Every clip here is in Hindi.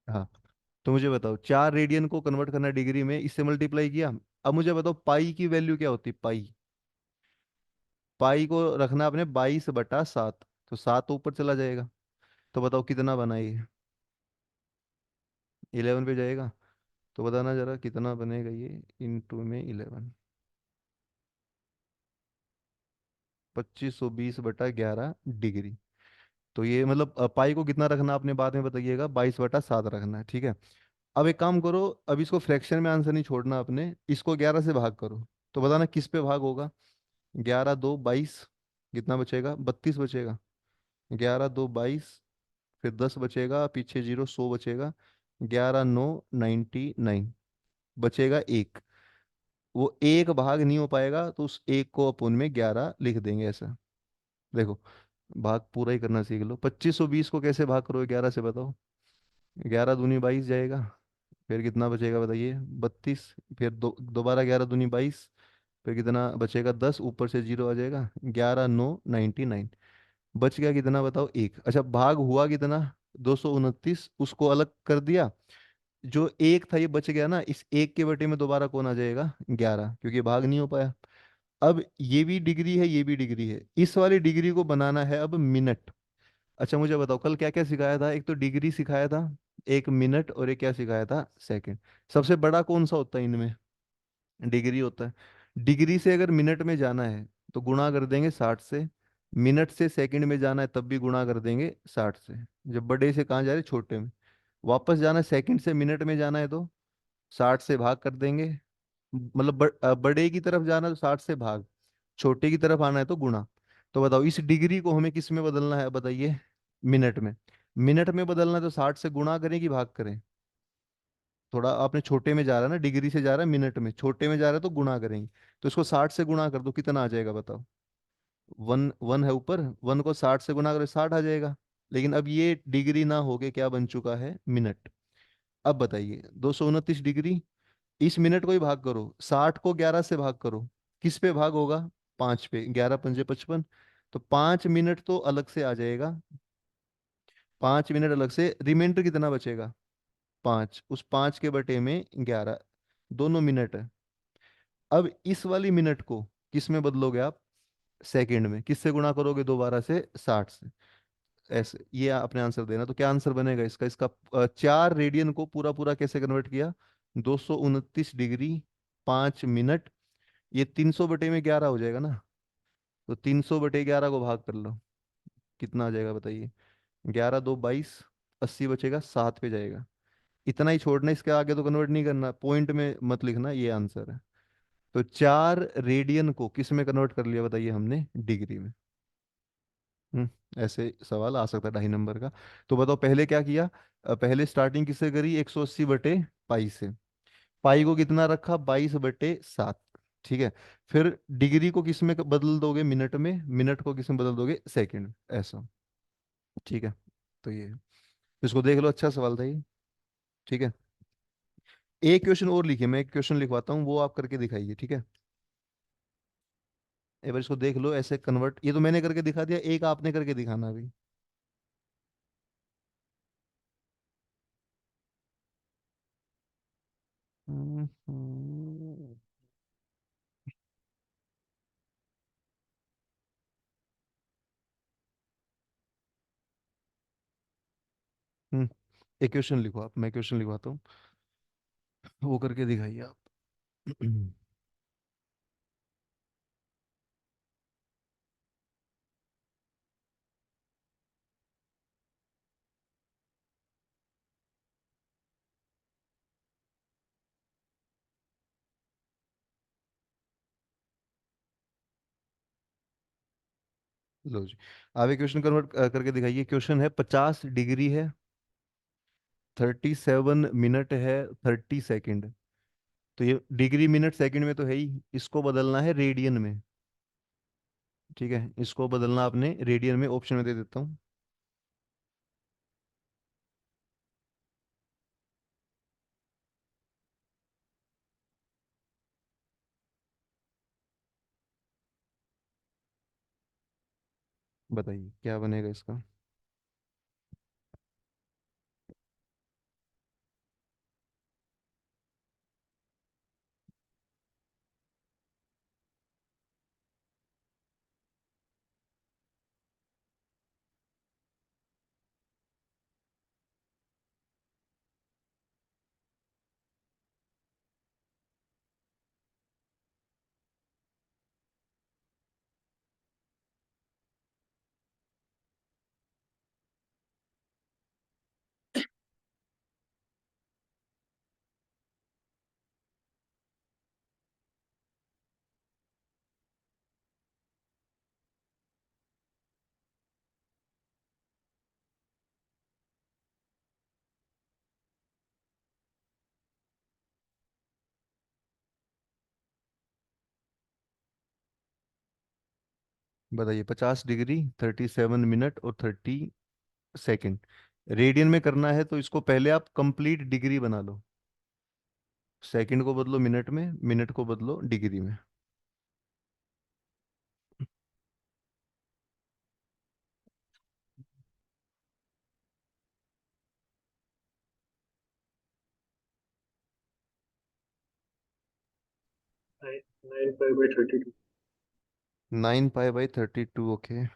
हाँ। तो मुझे बताओ, 4 रेडियन को कन्वर्ट करना डिग्री में, इससे मल्टीप्लाई किया। अब मुझे बताओ पाई की वैल्यू क्या होती है, पाई। पाई को रखना आपने 22/7, तो 7 तो ऊपर चला जाएगा। तो बताओ कितना बना ये, 11 पे जाएगा। तो बताना जरा कितना बनेगा ये, इंटू में 11, 2520/11 डिग्री। तो ये मतलब पाई को कितना रखना आपने बाद में बताइएगा, 22/7 रखना है, ठीक है। अब एक काम करो, अब इसको फ्रैक्शन में आंसर नहीं छोड़ना आपने, इसको 11 से भाग करो। तो बताना किस पे भाग होगा। 11×2 = 22, कितना बचेगा, 32 बचेगा। 11×2 = 22, फिर 10 बचेगा, पीछे जीरो, 100 बचेगा। 11×9 = 99, बचेगा एक। वो एक भाग नहीं हो पाएगा, तो उस एक को अपन में 11 लिख देंगे ऐसा। देखो, भाग पूरा ही करना सीख लो। 2520 को कैसे भाग करोगे 11 से, बताओ। 11×2 = 22 जाएगा। फिर कितना बचेगा बताइए, 32। फिर दोबारा 11×2 = 22। फिर कितना बचेगा, 10, ऊपर से जीरो आ जाएगा। 11×9 = 99। बच गया कितना बताओ, एक। अच्छा, भाग हुआ कितना, 229, उसको अलग कर दिया। जो एक था ये बच गया ना, इस एक के बटे में दोबारा कौन आ जाएगा, 11, क्योंकि भाग नहीं हो पाया। अब ये भी डिग्री है, ये भी डिग्री है, इस वाली डिग्री को बनाना है अब मिनट। अच्छा मुझे बताओ, कल क्या क्या सिखाया था, एक तो डिग्री सिखाया था, एक मिनट, और एक क्या सिखाया था, सेकंड। सबसे बड़ा कौन सा होता है इनमें, डिग्री होता है। डिग्री से अगर मिनट में जाना है तो गुणा कर देंगे 60 से। मिनट से सेकंड में जाना है तब भी गुणा कर देंगे 60 से। जब बड़े से कहाँ जा रहे, छोटे में। वापस जाना है सेकंड से मिनट में जाना है तो 60 से भाग कर देंगे। मतलब बड़े की तरफ जाना है तो 60 से भाग, छोटे की तरफ आना है तो गुणा। तो बताओ इस डिग्री को हमें किस में बदलना है बताइए, मिनट में। मिनट में बदलना है तो 60 से गुणा करें कि भाग करें। थोड़ा आपने छोटे में जा रहा है ना, डिग्री से जा रहा है मिनट में, छोटे में जा रहा है तो गुणा करेंगे। तो इसको 60 से गुणा कर दो, कितना आ जाएगा बताओ। वन वन है ऊपर, वन को 60 से गुणा करो, 60 आ जाएगा। लेकिन अब ये डिग्री ना होके क्या बन चुका है, मिनट। अब बताइए, 229 डिग्री, इस मिनट को ही भाग करो, 60 को 11 से भाग करो। किस पे भाग होगा, 5 पे, 11×5 = 55। तो 5 मिनट तो अलग से आ जाएगा, 5 मिनट अलग से, रिमाइंडर कितना बचेगा, 5, उस 5 के बटे में 11, दोनों मिनट है। अब इस वाली मिनट को किस में बदलोगे आप, सेकंड में। किससे गुणा करोगे, दोबारा से 60 से। ऐसे ये अपने आंसर देना। तो क्या आंसर बनेगा इसका, 4 रेडियन को पूरा पूरा कैसे कन्वर्ट किया, 229 डिग्री, 5 मिनट। ये 300/11 हो जाएगा ना। तो 300/11 को भाग कर लो, कितना आ जाएगा बताइए। 11×2 = 22, 80 बचेगा, 7 पे जाएगा। इतना ही छोड़ना, इसके आगे तो कन्वर्ट नहीं करना, पॉइंट में मत लिखना, ये आंसर है। तो 4 रेडियन को किस में कन्वर्ट कर लिया बताइए हमने, डिग्री में। ऐसे सवाल आ सकता है 2.5 नंबर का। तो बताओ पहले क्या किया, पहले स्टार्टिंग किससे करी, 180/पाई से। पाई को कितना रखा, 22/7, ठीक है। फिर डिग्री को किस में बदल दोगे, मिनट में। मिनट को किस में बदल दोगे, सेकंड में, ऐसा। ठीक है। तो ये, इसको देख लो, अच्छा सवाल था ये। ठीक है। एक क्वेश्चन और लिखिए, मैं एक क्वेश्चन लिखवाता हूँ, वो आप करके दिखाइए, ठीक है। एक बार इसको देख लो, ऐसे कन्वर्ट, ये तो मैंने करके दिखा दिया, एक आपने करके दिखाना अभी। हम्म हम्म हम्म, एक क्वेश्चन लिखो आप, मैं क्वेश्चन लिखवाता हूँ, वो करके दिखाइए आप। लो जी, आप एक क्वेश्चन कन्वर्ट करके दिखाइए। क्वेश्चन है, 50 डिग्री है, 37 मिनट है, 30 सेकंड। तो ये डिग्री मिनट सेकंड में तो है ही, इसको बदलना है रेडियन में। ठीक है, इसको बदलना आपने रेडियन में, ऑप्शन में दे देता हूँ। बताइए क्या बनेगा इसका। बताइए, 50 डिग्री, 37 मिनट और 30 सेकेंड। रेडियन में करना है तो इसको पहले आप कंप्लीट डिग्री बना लो। सेकंड को बदलो मिनट में, मिनट को बदलो डिग्री में। 9 pi by 32। 9 pi by 32, okay.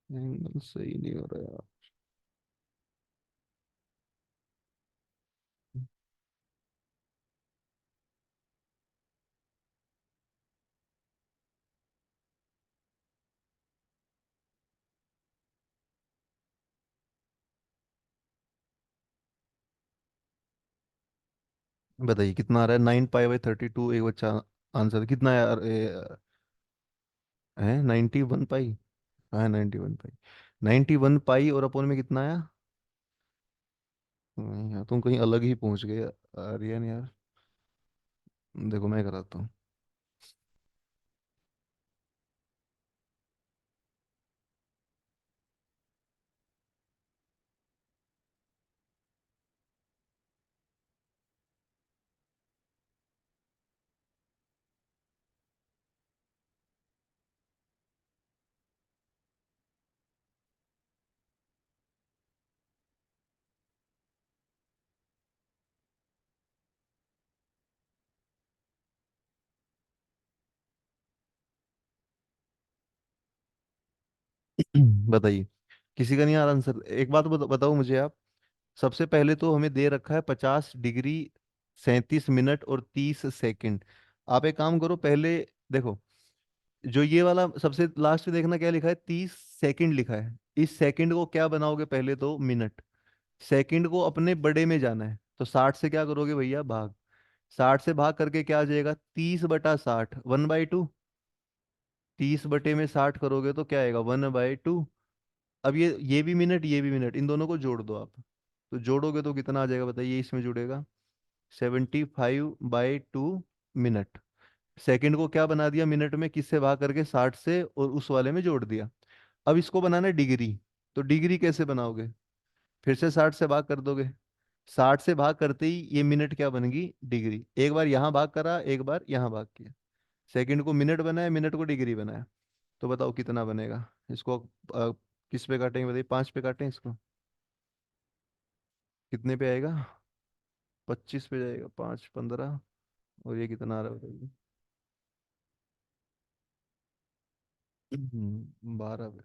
Angle सही नहीं हो रहा यार। बताइए कितना आ रहा है, 9 पाई बाई 32, एक बच्चा आंसर कितना है यार, है 91 पाई। हाँ 91 पाई। 91 पाई और अपोन में कितना आया? यार तुम कहीं अलग ही पहुंच गए आर्यन यार। देखो मैं कराता हूँ। बताइए, किसी का नहीं आ रहा आंसर। एक बात बताओ मुझे आप। सबसे पहले तो हमें दे रखा है 50 डिग्री, 37 मिनट और 30 सेकंड। आप एक काम करो पहले, देखो जो ये वाला सबसे लास्ट में देखना क्या लिखा है, 30 सेकंड लिखा है। इस सेकंड को क्या बनाओगे, पहले तो मिनट। सेकंड को अपने बड़े में जाना है, तो 60 से क्या करोगे भैया, भाग। 60 से भाग करके क्या आ जाएगा, 30/60, 1/2। 30 बटे में 60 करोगे तो क्या आएगा, 1/2। अब ये भी मिनट, ये भी मिनट, इन दोनों को जोड़ दो आप। तो जोड़ोगे तो कितना आ जाएगा बताइए, इसमें जुड़ेगा 75/2 मिनट। सेकंड को क्या बना दिया मिनट में, किससे भाग करके, 60 से, और उस वाले में जोड़ दिया। अब इसको बनाना है डिग्री। तो डिग्री कैसे बनाओगे, फिर से 60 से भाग कर दोगे। 60 से भाग करते ही ये मिनट क्या बन गई, डिग्री। एक बार यहाँ भाग करा, एक बार यहाँ भाग किया। सेकंड को मिनट बनाया, मिनट को डिग्री बनाया। तो बताओ कितना बनेगा इसको। किस पे काटेंगे बताइए, 5 पे काटें इसको। कितने पे आएगा, 25 पे जाएगा, 5 15। और ये कितना आ रहा है बताइए। 12 पे,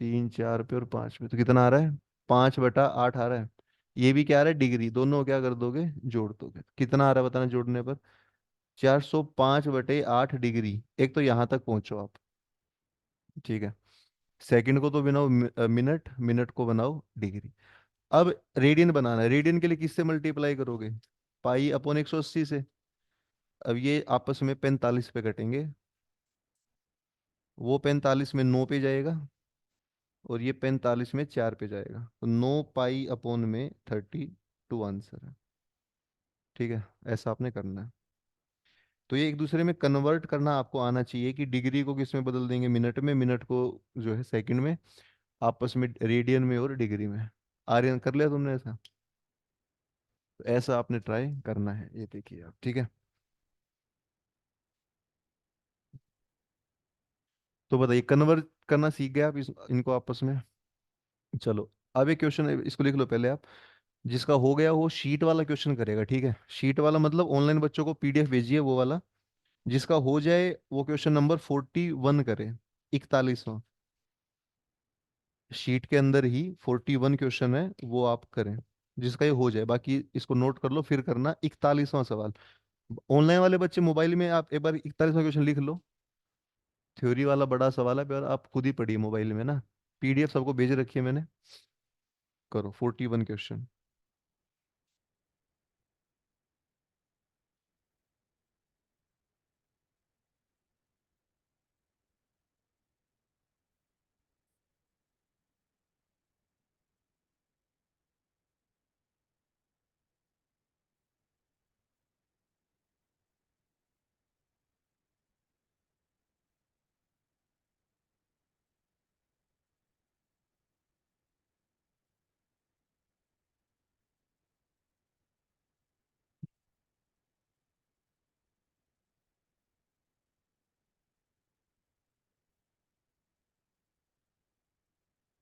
3 4 पे और 5 पे, तो कितना आ रहा है, 5/8 आ रहा है। ये भी क्या आ रहा है, डिग्री। दोनों को क्या कर दोगे, जोड़ दोगे। कितना आ रहा है बताना जोड़ने पर, 405/8 डिग्री। एक तो यहाँ तक पहुंचो आप, ठीक है। सेकंड को तो बनाओ मिनट, मिनट को बनाओ डिग्री। अब रेडियन बनाना है। रेडियन के लिए किससे मल्टीप्लाई करोगे, पाई/180 से। अब ये आपस में 45 पे कटेंगे। वो 45 में 9 पे जाएगा, और ये 45 में 4 पे जाएगा, तो 9 पाई/32 आंसर है। ठीक है, ऐसा आपने करना है। तो ये एक दूसरे में कन्वर्ट करना आपको आना चाहिए, कि डिग्री को किस में बदल देंगे, मिनट में, मिनट को जो है सेकंड में, आपस में रेडियन में और डिग्री में। आर्यन कर लिया तुमने ऐसा? तो ऐसा आपने ट्राई करना है, ये देखिए आप, ठीक है। तो बताइए, कन्वर्ट करना सीख गए आप इनको आपस में। चलो, अब एक क्वेश्चन इसको लिख लो पहले आप। जिसका हो गया वो शीट वाला क्वेश्चन करेगा, ठीक है। शीट वाला मतलब ऑनलाइन बच्चों को पीडीएफ भेजिए वो वाला। जिसका हो जाए वो क्वेश्चन नंबर 41 करे, 41वां। शीट के अंदर ही 41 क्वेश्चन है, वो आप करें। जिसका ये हो जाए, बाकी इसको नोट कर लो, फिर करना 41वां सवाल। ऑनलाइन वाले बच्चे मोबाइल में आप एक बार 41वां क्वेश्चन लिख लो। थ्योरी वाला बड़ा सवाल है, पर आप खुद ही पढ़िए मोबाइल में ना। पीडीएफ सबको भेज रखी है मैंने। करो 41 क्वेश्चन।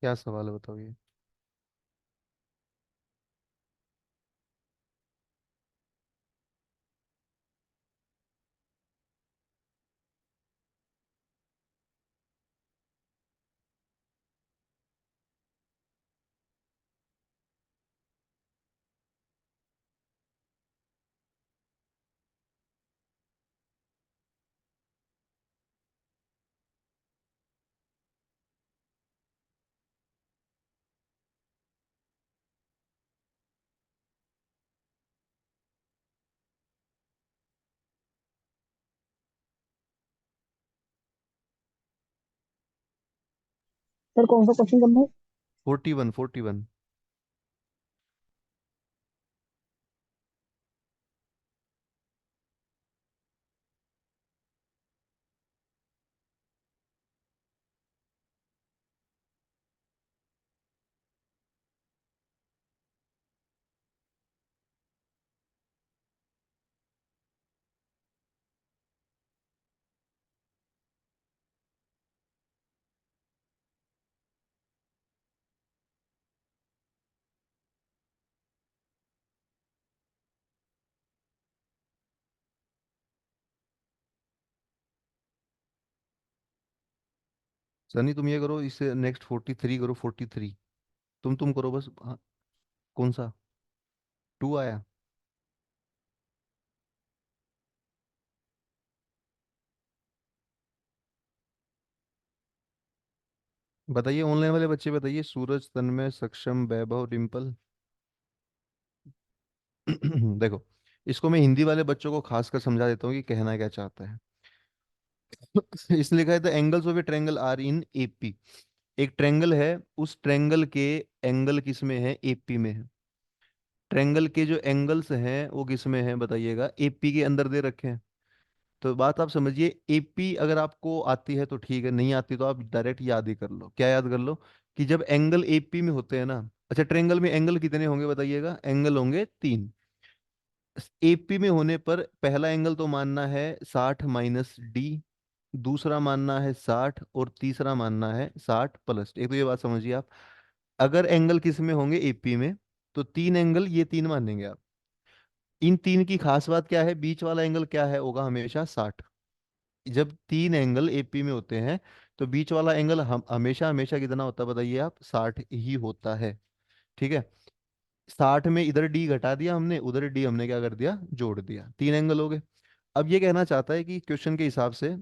क्या सवाल है बताओ ये। सर कौन सा क्वेश्चन करना है? 41 41। सनी तुम ये करो, इससे नेक्स्ट 43 करो, 43। तुम करो बस, हाँ। कौन सा? 2 आया? बताइए ऑनलाइन वाले बच्चे बताइए, सूरज, तन्मय, सक्षम, वैभव, डिम्पल। देखो, इसको मैं हिंदी वाले बच्चों को खासकर समझा देता हूँ कि कहना क्या चाहता है। इसने लिखा है the angles of a triangle are in AP. एक ट्रायंगल है, उस ट्रायंगल के एंगल किस में है? एपी में है। ट्रायंगल के जो एंगल्स हैं वो किस में है बताइएगा? एपी के अंदर दे रखे हैं। तो बात आप समझिए, एपी अगर आपको आती है तो ठीक है, नहीं आती तो आप डायरेक्ट याद ही कर लो। क्या याद कर लो? कि जब एंगल एपी में होते हैं ना, अच्छा ट्रायंगल में एंगल कितने होंगे बताइएगा? एंगल होंगे 3। एपी में होने पर पहला एंगल तो मानना है 60 - डी, दूसरा मानना है 60, और तीसरा मानना है 60 प्लस। एक तो ये बात समझिए आप, अगर एंगल किस में होंगे? एपी में। तो 3 एंगल, ये 3 मानेंगे आप। इन 3 की खास बात क्या है? बीच वाला एंगल क्या है? होगा हमेशा 60। जब 3 एंगल एपी में होते हैं तो बीच वाला एंगल हम हमेशा हमेशा कितना होता है बताइए आप? 60 ही होता है। ठीक है। 60 में इधर डी घटा दिया हमने, उधर डी हमने क्या कर दिया? जोड़ दिया। 3 एंगल हो गए। अब ये कहना चाहता है कि क्वेश्चन के हिसाब से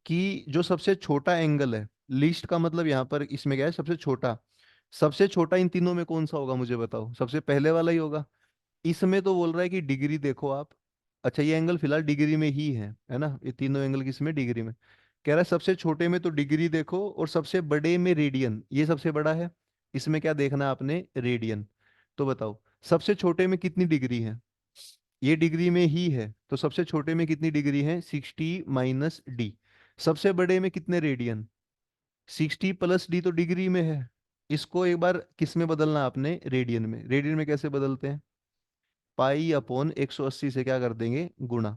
कि जो सबसे छोटा एंगल है, लीस्ट का मतलब यहाँ पर इसमें क्या है? सबसे छोटा। सबसे छोटा इन तीनों में कौन सा होगा मुझे बताओ? सबसे पहले वाला ही होगा। इसमें तो बोल रहा है कि डिग्री देखो आप। अच्छा ये एंगल फिलहाल डिग्री में ही है ना? ये तीनों एंगल किस में? डिग्री में। कह रहा है सबसे छोटे में तो डिग्री देखो, और सबसे बड़े में रेडियन। ये सबसे बड़ा है, इसमें क्या देखना है आपने? रेडियन। तो बताओ सबसे छोटे में कितनी डिग्री है? ये डिग्री में ही है, तो सबसे छोटे में कितनी डिग्री है? 60 - डी। सबसे बड़े में कितने रेडियन? 60 प्लस डी तो डिग्री में है। इसको एक बार किस में बदलना आपने? रेडियन में। रेडियन में कैसे बदलते हैं? पाई/180 से क्या कर देंगे? गुणा।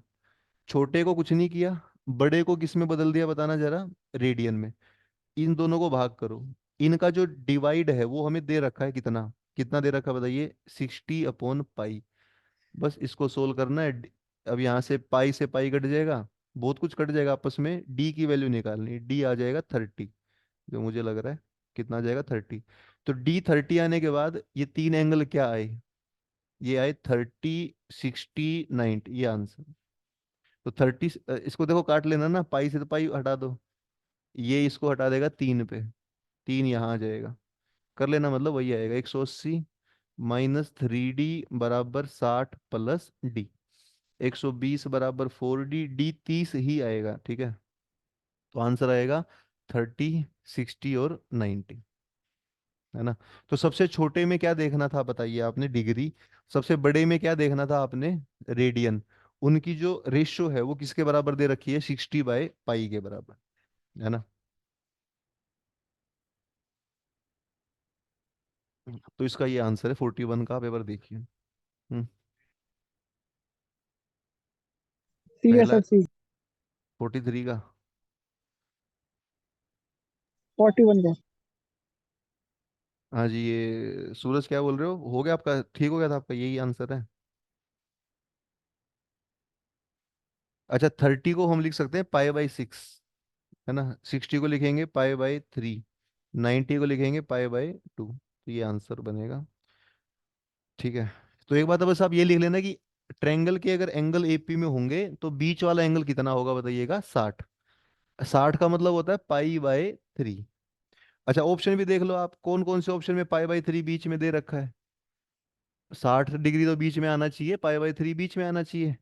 छोटे को कुछ नहीं किया, बड़े को किस में बदल दिया बताना जरा? रेडियन में। इन दोनों को भाग करो। इनका जो डिवाइड है वो हमें दे रखा है कितना? कितना दे रखा है बताइए? 60/पाई। बस इसको सोल्व करना है। अब यहाँ से पाई से पाई कट जाएगा, बहुत कुछ कट जाएगा आपस में। डी की वैल्यू निकालनी, डी आ जाएगा 30। जो मुझे लग रहा है कितना आ जाएगा? 30। तो डी 30 आने के बाद ये 3 एंगल क्या आए? ये आए 30, 60, 90, ये आंसर। तो 30, इसको देखो काट लेना ना, पाई से तो पाई हटा दो। ये इसको हटा देगा 3 पे, 3 यहाँ आ जाएगा। कर लेना, मतलब वही आएगा 180 -3D बराबर 60 प्लस डी। 120 बराबर 4D, डी 30 ही आएगा। ठीक है। तो आंसर आएगा 30, 60 और 90, है ना? तो सबसे छोटे में क्या देखना था बताइए आपने? डिग्री। सबसे बड़े में क्या देखना था आपने? रेडियन। उनकी जो रेशियो है वो किसके बराबर दे रखी है? 60/पाई के बराबर, है ना? तो इसका ये आंसर है 41 का। पेपर देखिए। हम्म। सी है पहला सर, सी। 43 का। 41 का। हाँ जी, ये सूरज क्या बोल रहे हो गया आपका, ठीक हो गया था आपका, यही आंसर है। अच्छा, 30 को हम लिख सकते हैं पाई/6, है ना। 60 को लिखेंगे पाई/3, 90 को लिखेंगे पाई/2, तो ये आंसर बनेगा। ठीक है। तो एक बात है, बस आप ये लिख लेना कि ट्रायंगल के अगर एंगल एपी में होंगे तो बीच वाला एंगल कितना होगा बताइएगा, 60। 60 का मतलब होता है पाई/3। अच्छा, ऑप्शन भी देख लो आप, कौन कौन से ऑप्शन में पाई/3 बीच में दे रखा है। 60 डिग्री तो बीच में आना चाहिए, पाई/3 बीच में आना चाहिए।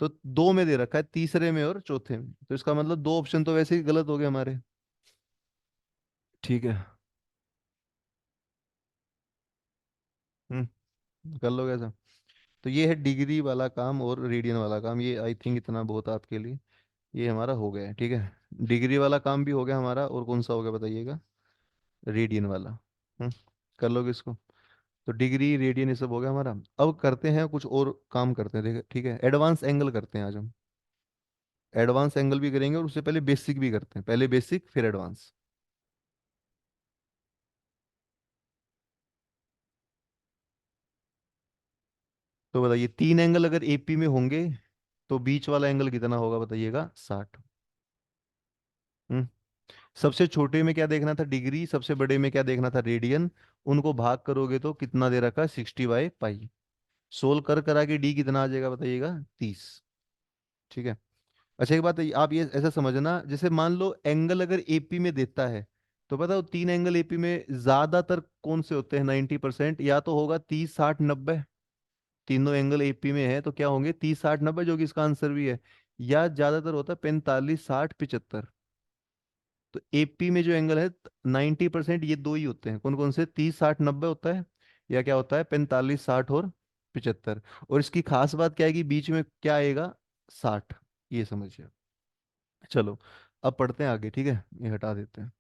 तो दो में दे रखा है, तीसरे में और चौथे में, तो इसका मतलब दो ऑप्शन तो वैसे ही गलत हो गए हमारे। ठीक है। कर लो कैसा। तो ये है डिग्री वाला काम और रेडियन वाला काम, ये आई थिंक इतना बहुत आपके लिए। ये हमारा हो गया है, ठीक है। डिग्री वाला काम भी हो गया हमारा, और कौन सा हो गया बताइएगा, रेडियन वाला। हम्म कर लोगे इसको। तो डिग्री रेडियन ये सब हो गया हमारा। अब करते हैं कुछ और काम करते हैं, देख ठीक है, एडवांस एंगल करते हैं आज हम। एडवांस एंगल भी करेंगे और उससे पहले बेसिक भी करते हैं, पहले बेसिक फिर एडवांस। तो बताइए, तीन एंगल अगर एपी में होंगे तो बीच वाला एंगल कितना होगा बताइएगा, 60। हम्म सबसे छोटे में क्या देखना था, डिग्री, सबसे बड़े में क्या देखना था, रेडियन। उनको भाग करोगे तो कितना दे रखा है, 60/पाई। सोल्व कर करा के डी कितना आ जाएगा बताइएगा, 30। ठीक है। अच्छा, एक बात है, आप ये ऐसा समझना, जैसे मान लो एंगल अगर एपी में देता है, तो पता हो तीन एंगल एपी में ज्यादातर कौन से होते हैं, 90%, या तो होगा 30, 60, 90। तीनों एंगल एपी में है तो क्या होंगे, 30, 60, 90, जो कि इसका आंसर भी है। या ज्यादातर होता है 45, 60, 75। तो एपी में जो एंगल है 90% ये दो ही होते हैं, कौन कौन से, 30, 60, 90 होता है, या क्या होता है 45, 60 और 75। और इसकी खास बात क्या है कि बीच में क्या आएगा, 60। ये समझिए। चलो, अब पढ़ते हैं आगे, ठीक है, ये हटा देते हैं।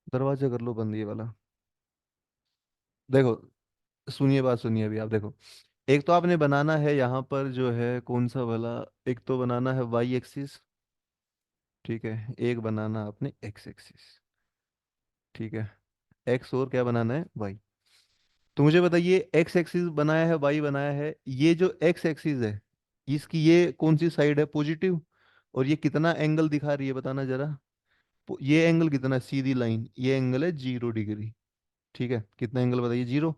दरवाजा कर लो बंद ये वाला। देखो, सुनिए बात, सुनिए अभी आप देखो। एक तो आपने बनाना है यहाँ पर जो है कौन सा वाला, एक तो बनाना है वाई एक्सिस, ठीक है, एक बनाना आपने एक्स एक्सिस, ठीक है। एक्स और क्या बनाना है, वाई। तो मुझे बताइए, एक्स एक्सिस बनाया है, वाई बनाया है, ये जो एक्स एक्सिस है इसकी ये कौन सी साइड है, पॉजिटिव। और ये कितना एंगल दिखा रही है बताना जरा। ये एंगल कितना है, सीधी लाइन, ये एंगल है 0 डिग्री। ठीक है, कितना एंगल बताइए, 0।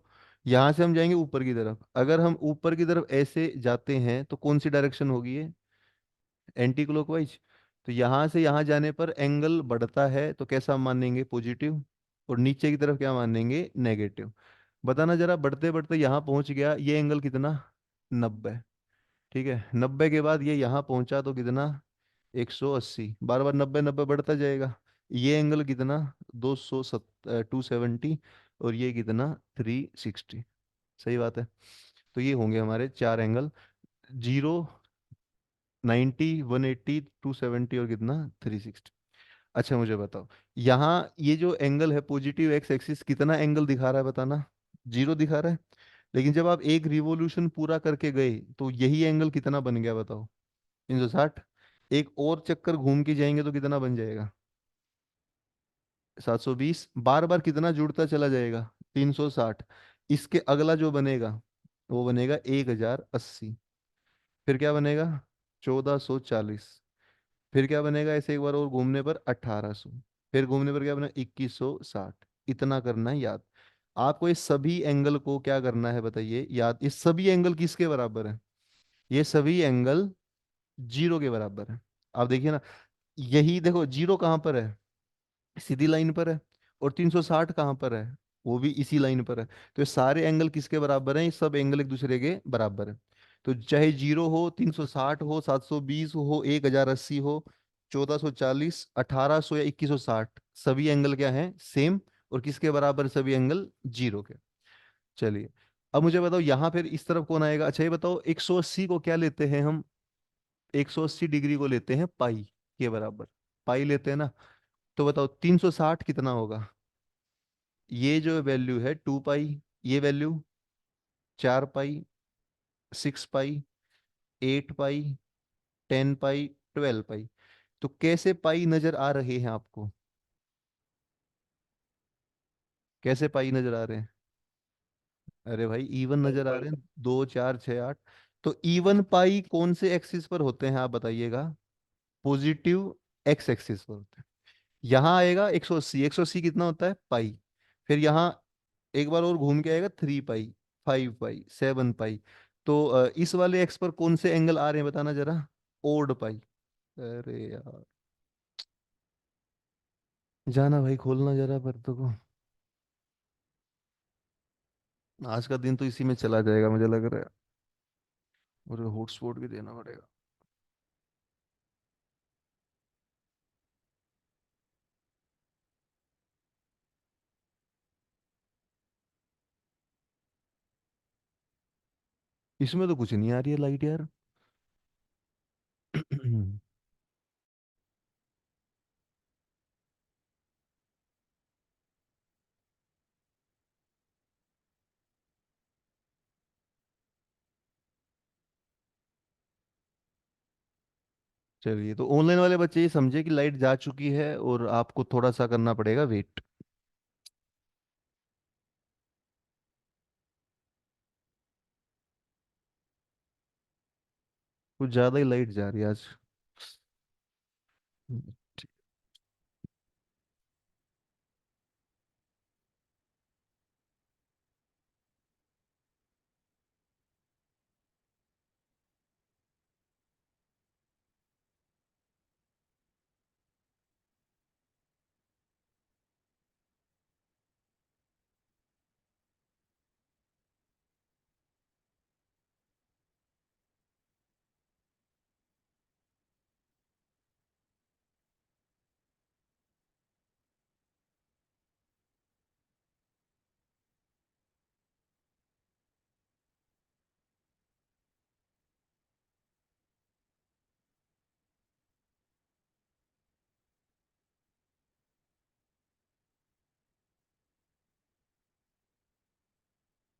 यहां से हम जाएंगे ऊपर की तरफ, अगर हम ऊपर की तरफ ऐसे जाते हैं तो कौन सी डायरेक्शन होगी ये, एंटी क्लॉकवाइज। तो यहाँ से यहाँ जाने पर एंगल बढ़ता है तो कैसा मानेंगे, पॉजिटिव। और नीचे की तरफ क्या मानेंगे, नेगेटिव। बताना जरा, बढ़ते बढ़ते यहाँ पहुंच गया, ये एंगल कितना, 90। ठीक है, 90 के बाद ये यहाँ पहुंचा तो कितना, 180। बार बार 90 90 बढ़ता जाएगा। ये एंगल कितना, 270। और ये कितना, 360। सही बात है। तो ये होंगे हमारे चार एंगल, 0, 90, 180, 270 और कितना, 360। अच्छा मुझे बताओ, यहाँ ये जो एंगल है पॉजिटिव एक्स एक्सिस, कितना एंगल दिखा रहा है बताना, 0 दिखा रहा है। लेकिन जब आप एक रिवॉल्यूशन पूरा करके गए तो यही एंगल कितना बन गया बताओ, 360। एक और चक्कर घूम के जाएंगे तो कितना बन जाएगा, 720। बार बार कितना जुड़ता चला जाएगा, 360। इसके अगला जो बनेगा वो बनेगा 1080। फिर क्या बनेगा, 1440। फिर क्या बनेगा, ऐसे एक बार और घूमने पर 1800। फिर घूमने पर क्या बना, 2160। इतना करना है याद। आपको इस सभी एंगल को क्या करना है बताइए, याद। इस सभी एंगल किसके बराबर है, ये सभी एंगल 0 के बराबर है। आप देखिए ना, यही देखो 0 कहाँ पर है, सीधी लाइन पर है। और 360 कहाँ पर है, वो भी इसी लाइन पर है। तो ये सारे एंगल किसके बराबर हैं, ये सब एंगल एक दूसरे के बराबर है। तो चाहे 0 हो, 360 हो, 720 हो, 1080 हो, 1440, 1800 या 2160, सभी एंगल क्या है, सेम। और किसके बराबर, सभी एंगल 0 के। चलिए, अब मुझे बताओ यहाँ फिर इस तरफ कौन आएगा। अच्छा ये बताओ, 180 को क्या लेते हैं हम, 180 डिग्री को लेते हैं पाई के बराबर। पाई लेते हैं ना। तो बताओ 360 कितना होगा, ये जो वैल्यू है 2 पाई, ये वैल्यू 4 पाई, 6 पाई, 8 पाई, 10 पाई, 12 पाई। तो कैसे पाई नजर आ रहे हैं आपको? कैसे पाई नजर आ रहे हैं? अरे भाई इवन नजर आ वन। रहे हैं, 2, 4, 6, 8। तो इवन पाई कौन से एक्सिस पर होते हैं आप बताइएगा? पॉजिटिव एक्स एक्सिस पर होते हैं। यहाँ आएगा 180, 180 कितना होता है पाई। फिर यहाँ एक बार और घूम के आएगा 3 पाई, 5 पाई, 7 पाई। तो इस वाले एक्स पर कौन से एंगल आ रहे हैं बताना जरा? ओड पाई। अरे यार, जाना भाई खोलना जरा पर तो। आज का दिन तो इसी में चला जाएगा मुझे लग रहा है। और हॉटस्पॉट भी देना पड़ेगा। इसमें तो कुछ नहीं आ रही है लाइट यार। चलिए, तो ऑनलाइन वाले बच्चे ये समझे कि लाइट जा चुकी है और आपको थोड़ा सा करना पड़ेगा वेट। कुछ ज्यादा ही लाइट जा रही है आज।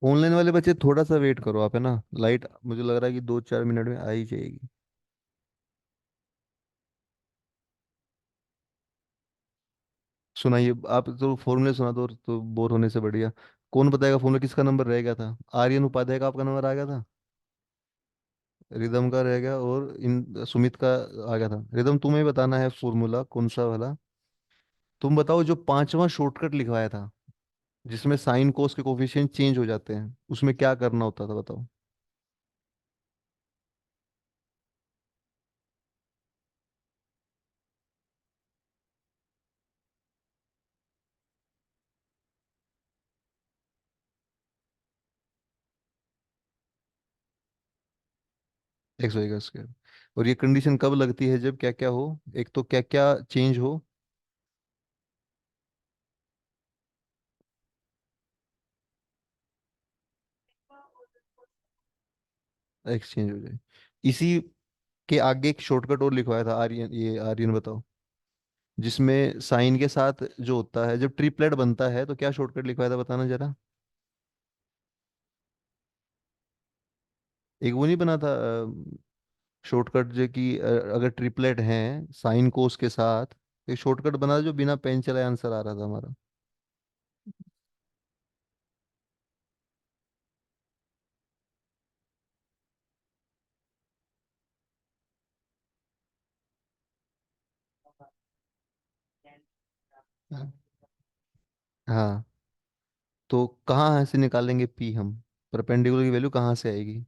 ऑनलाइन वाले बच्चे थोड़ा सा वेट करो आप, है ना? लाइट मुझे लग रहा है कि 2, 4 मिनट में आ ही जाएगी। सुनाइए आप तो, फॉर्मूले सुना दो तो बोर होने से बढ़िया। कौन बताएगा फॉर्मूला? किसका नंबर रह गया था? आर्यन उपाध्याय का आपका नंबर आ गया था। रिदम का रह गया और इन सुमित का आ गया था। रिदम तुम्हें बताना है फॉर्मूला कौन सा वाला। तुम बताओ जो पांचवा शॉर्टकट लिखवाया था, जिसमें साइन कोस के कोफिशिएंट चेंज हो जाते हैं, उसमें क्या करना होता था बताओ? एक्स वाई का स्क्वायर। और ये कंडीशन कब लगती है? जब क्या क्या हो? एक तो क्या क्या चेंज हो? एक्सचेंज हो जाए। इसी के आगे एक शॉर्टकट और लिखवाया था आर्यन, ये आर्यन बताओ। जिसमें साइन के साथ जो होता है, जब ट्रिपलेट बनता है तो क्या शॉर्टकट लिखवाया था बताना जरा? एक वो नहीं बना था शॉर्टकट जो कि अगर ट्रिपलेट हैं साइन कोस के साथ, एक शॉर्टकट बना था जो बिना पेन चलाए आंसर आ रहा था हमारा। हाँ। हाँ, तो कहाँ से निकालेंगे पी हम? परपेंडिकुलर की वैल्यू कहाँ से आएगी?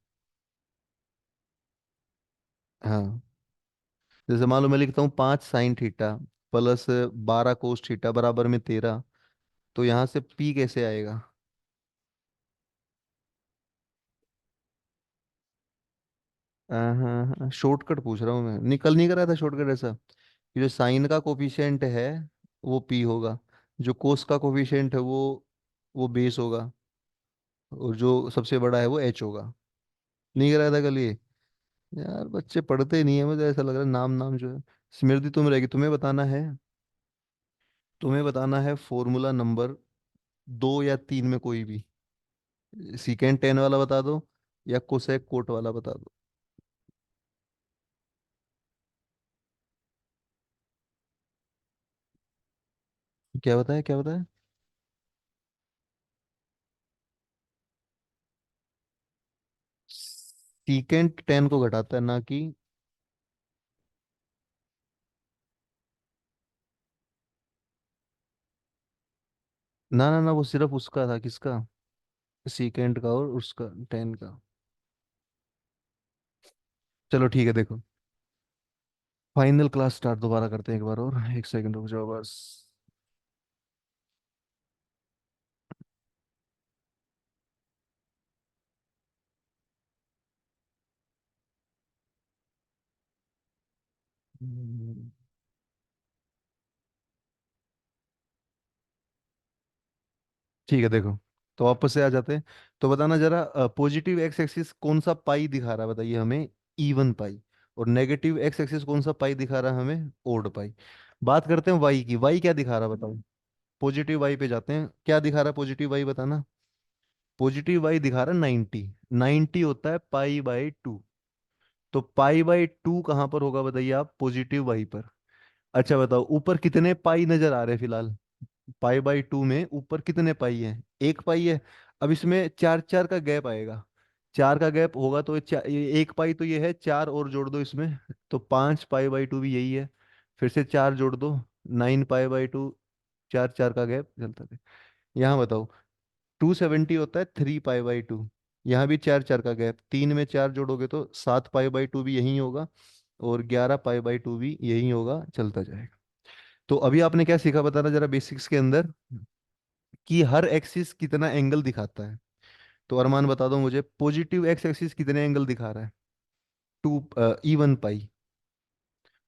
हाँ, जैसे मान लो मैं लिखता हूँ 5 sin theta plus 12 cos theta बराबर में 13। तो यहाँ से पी कैसे आएगा? हाँ, शॉर्टकट पूछ रहा हूँ मैं, निकल नहीं कर रहा था शॉर्टकट ऐसा कि जो साइन का कोफिशिएंट है वो पी होगा, जो कोस का कोफिशिएंट है वो बेस होगा, और जो सबसे बड़ा है वो एच होगा। नहीं कर रहा था कल ये? यार बच्चे पढ़ते नहीं है, मुझे ऐसा लग रहा है नाम नाम जो है। स्मृति तुम रहेगी, तुम्हें बताना है। तुम्हें बताना है फॉर्मूला नंबर 2 या 3 में कोई भी। सीकेंट टेन वाला बता दो या कोसेक कोट वाला बता दो। क्या बताया, क्या बताया? सीकेंट टेन को घटाता है ना कि। ना ना ना, वो सिर्फ उसका था, किसका? सीकेंट का और उसका टेन का। चलो ठीक है, देखो। फाइनल क्लास स्टार्ट दोबारा करते हैं एक बार और, एक सेकंड रुक जाओ बस। हम्म, ठीक है, देखो। तो वापस से आ जाते हैं। तो बताना जरा, पॉजिटिव एक्स एक्सिस कौन सा पाई दिखा रहा है, बताइए हमें। इवन पाई। और नेगेटिव एक्स एक्सिस कौन सा पाई दिखा रहा है हमें, ओड पाई। बात करते हैं वाई की, वाई क्या दिखा रहा है बताओ। पॉजिटिव वाई पे जाते हैं, क्या दिखा रहा है पॉजिटिव वाई, बताना। पॉजिटिव वाई दिखा रहा है 90। 90 होता है पाई बाई टू। तो पाई बाई टू कहाँ पर होगा बताइए आप, पॉजिटिव वाई पर। अच्छा बताओ, ऊपर कितने पाई नजर आ रहे हैं फिलहाल। पाई बाई टू में ऊपर कितने पाई है, एक पाई है। अब इसमें चार चार का गैप आएगा। चार का गैप होगा तो ये एक पाई तो ये है, चार और जोड़ दो इसमें। तो 5 पाई बाई टू भी यही है। फिर से चार जोड़ दो। 9 पाई बाई टू। चार चार का गैप चलता है। यहाँ बताओ, 270 होता है 3 पाई बाई टू। यहाँ भी चार चार का गैप, तीन में चार जोड़ोगे तो 7 पाई बाई टू भी यही होगा। और 11 पाई बाई टू भी यही होगा, चलता जाएगा। तो अभी आपने क्या सीखा बताना जरा बेसिक्स के अंदर, कि हर एक्सिस कितना एंगल दिखाता है। तो अरमान बता दो मुझे, पॉजिटिव एक्स एक्सिस कितने एंगल दिखा रहा है। 2 इवन पाई।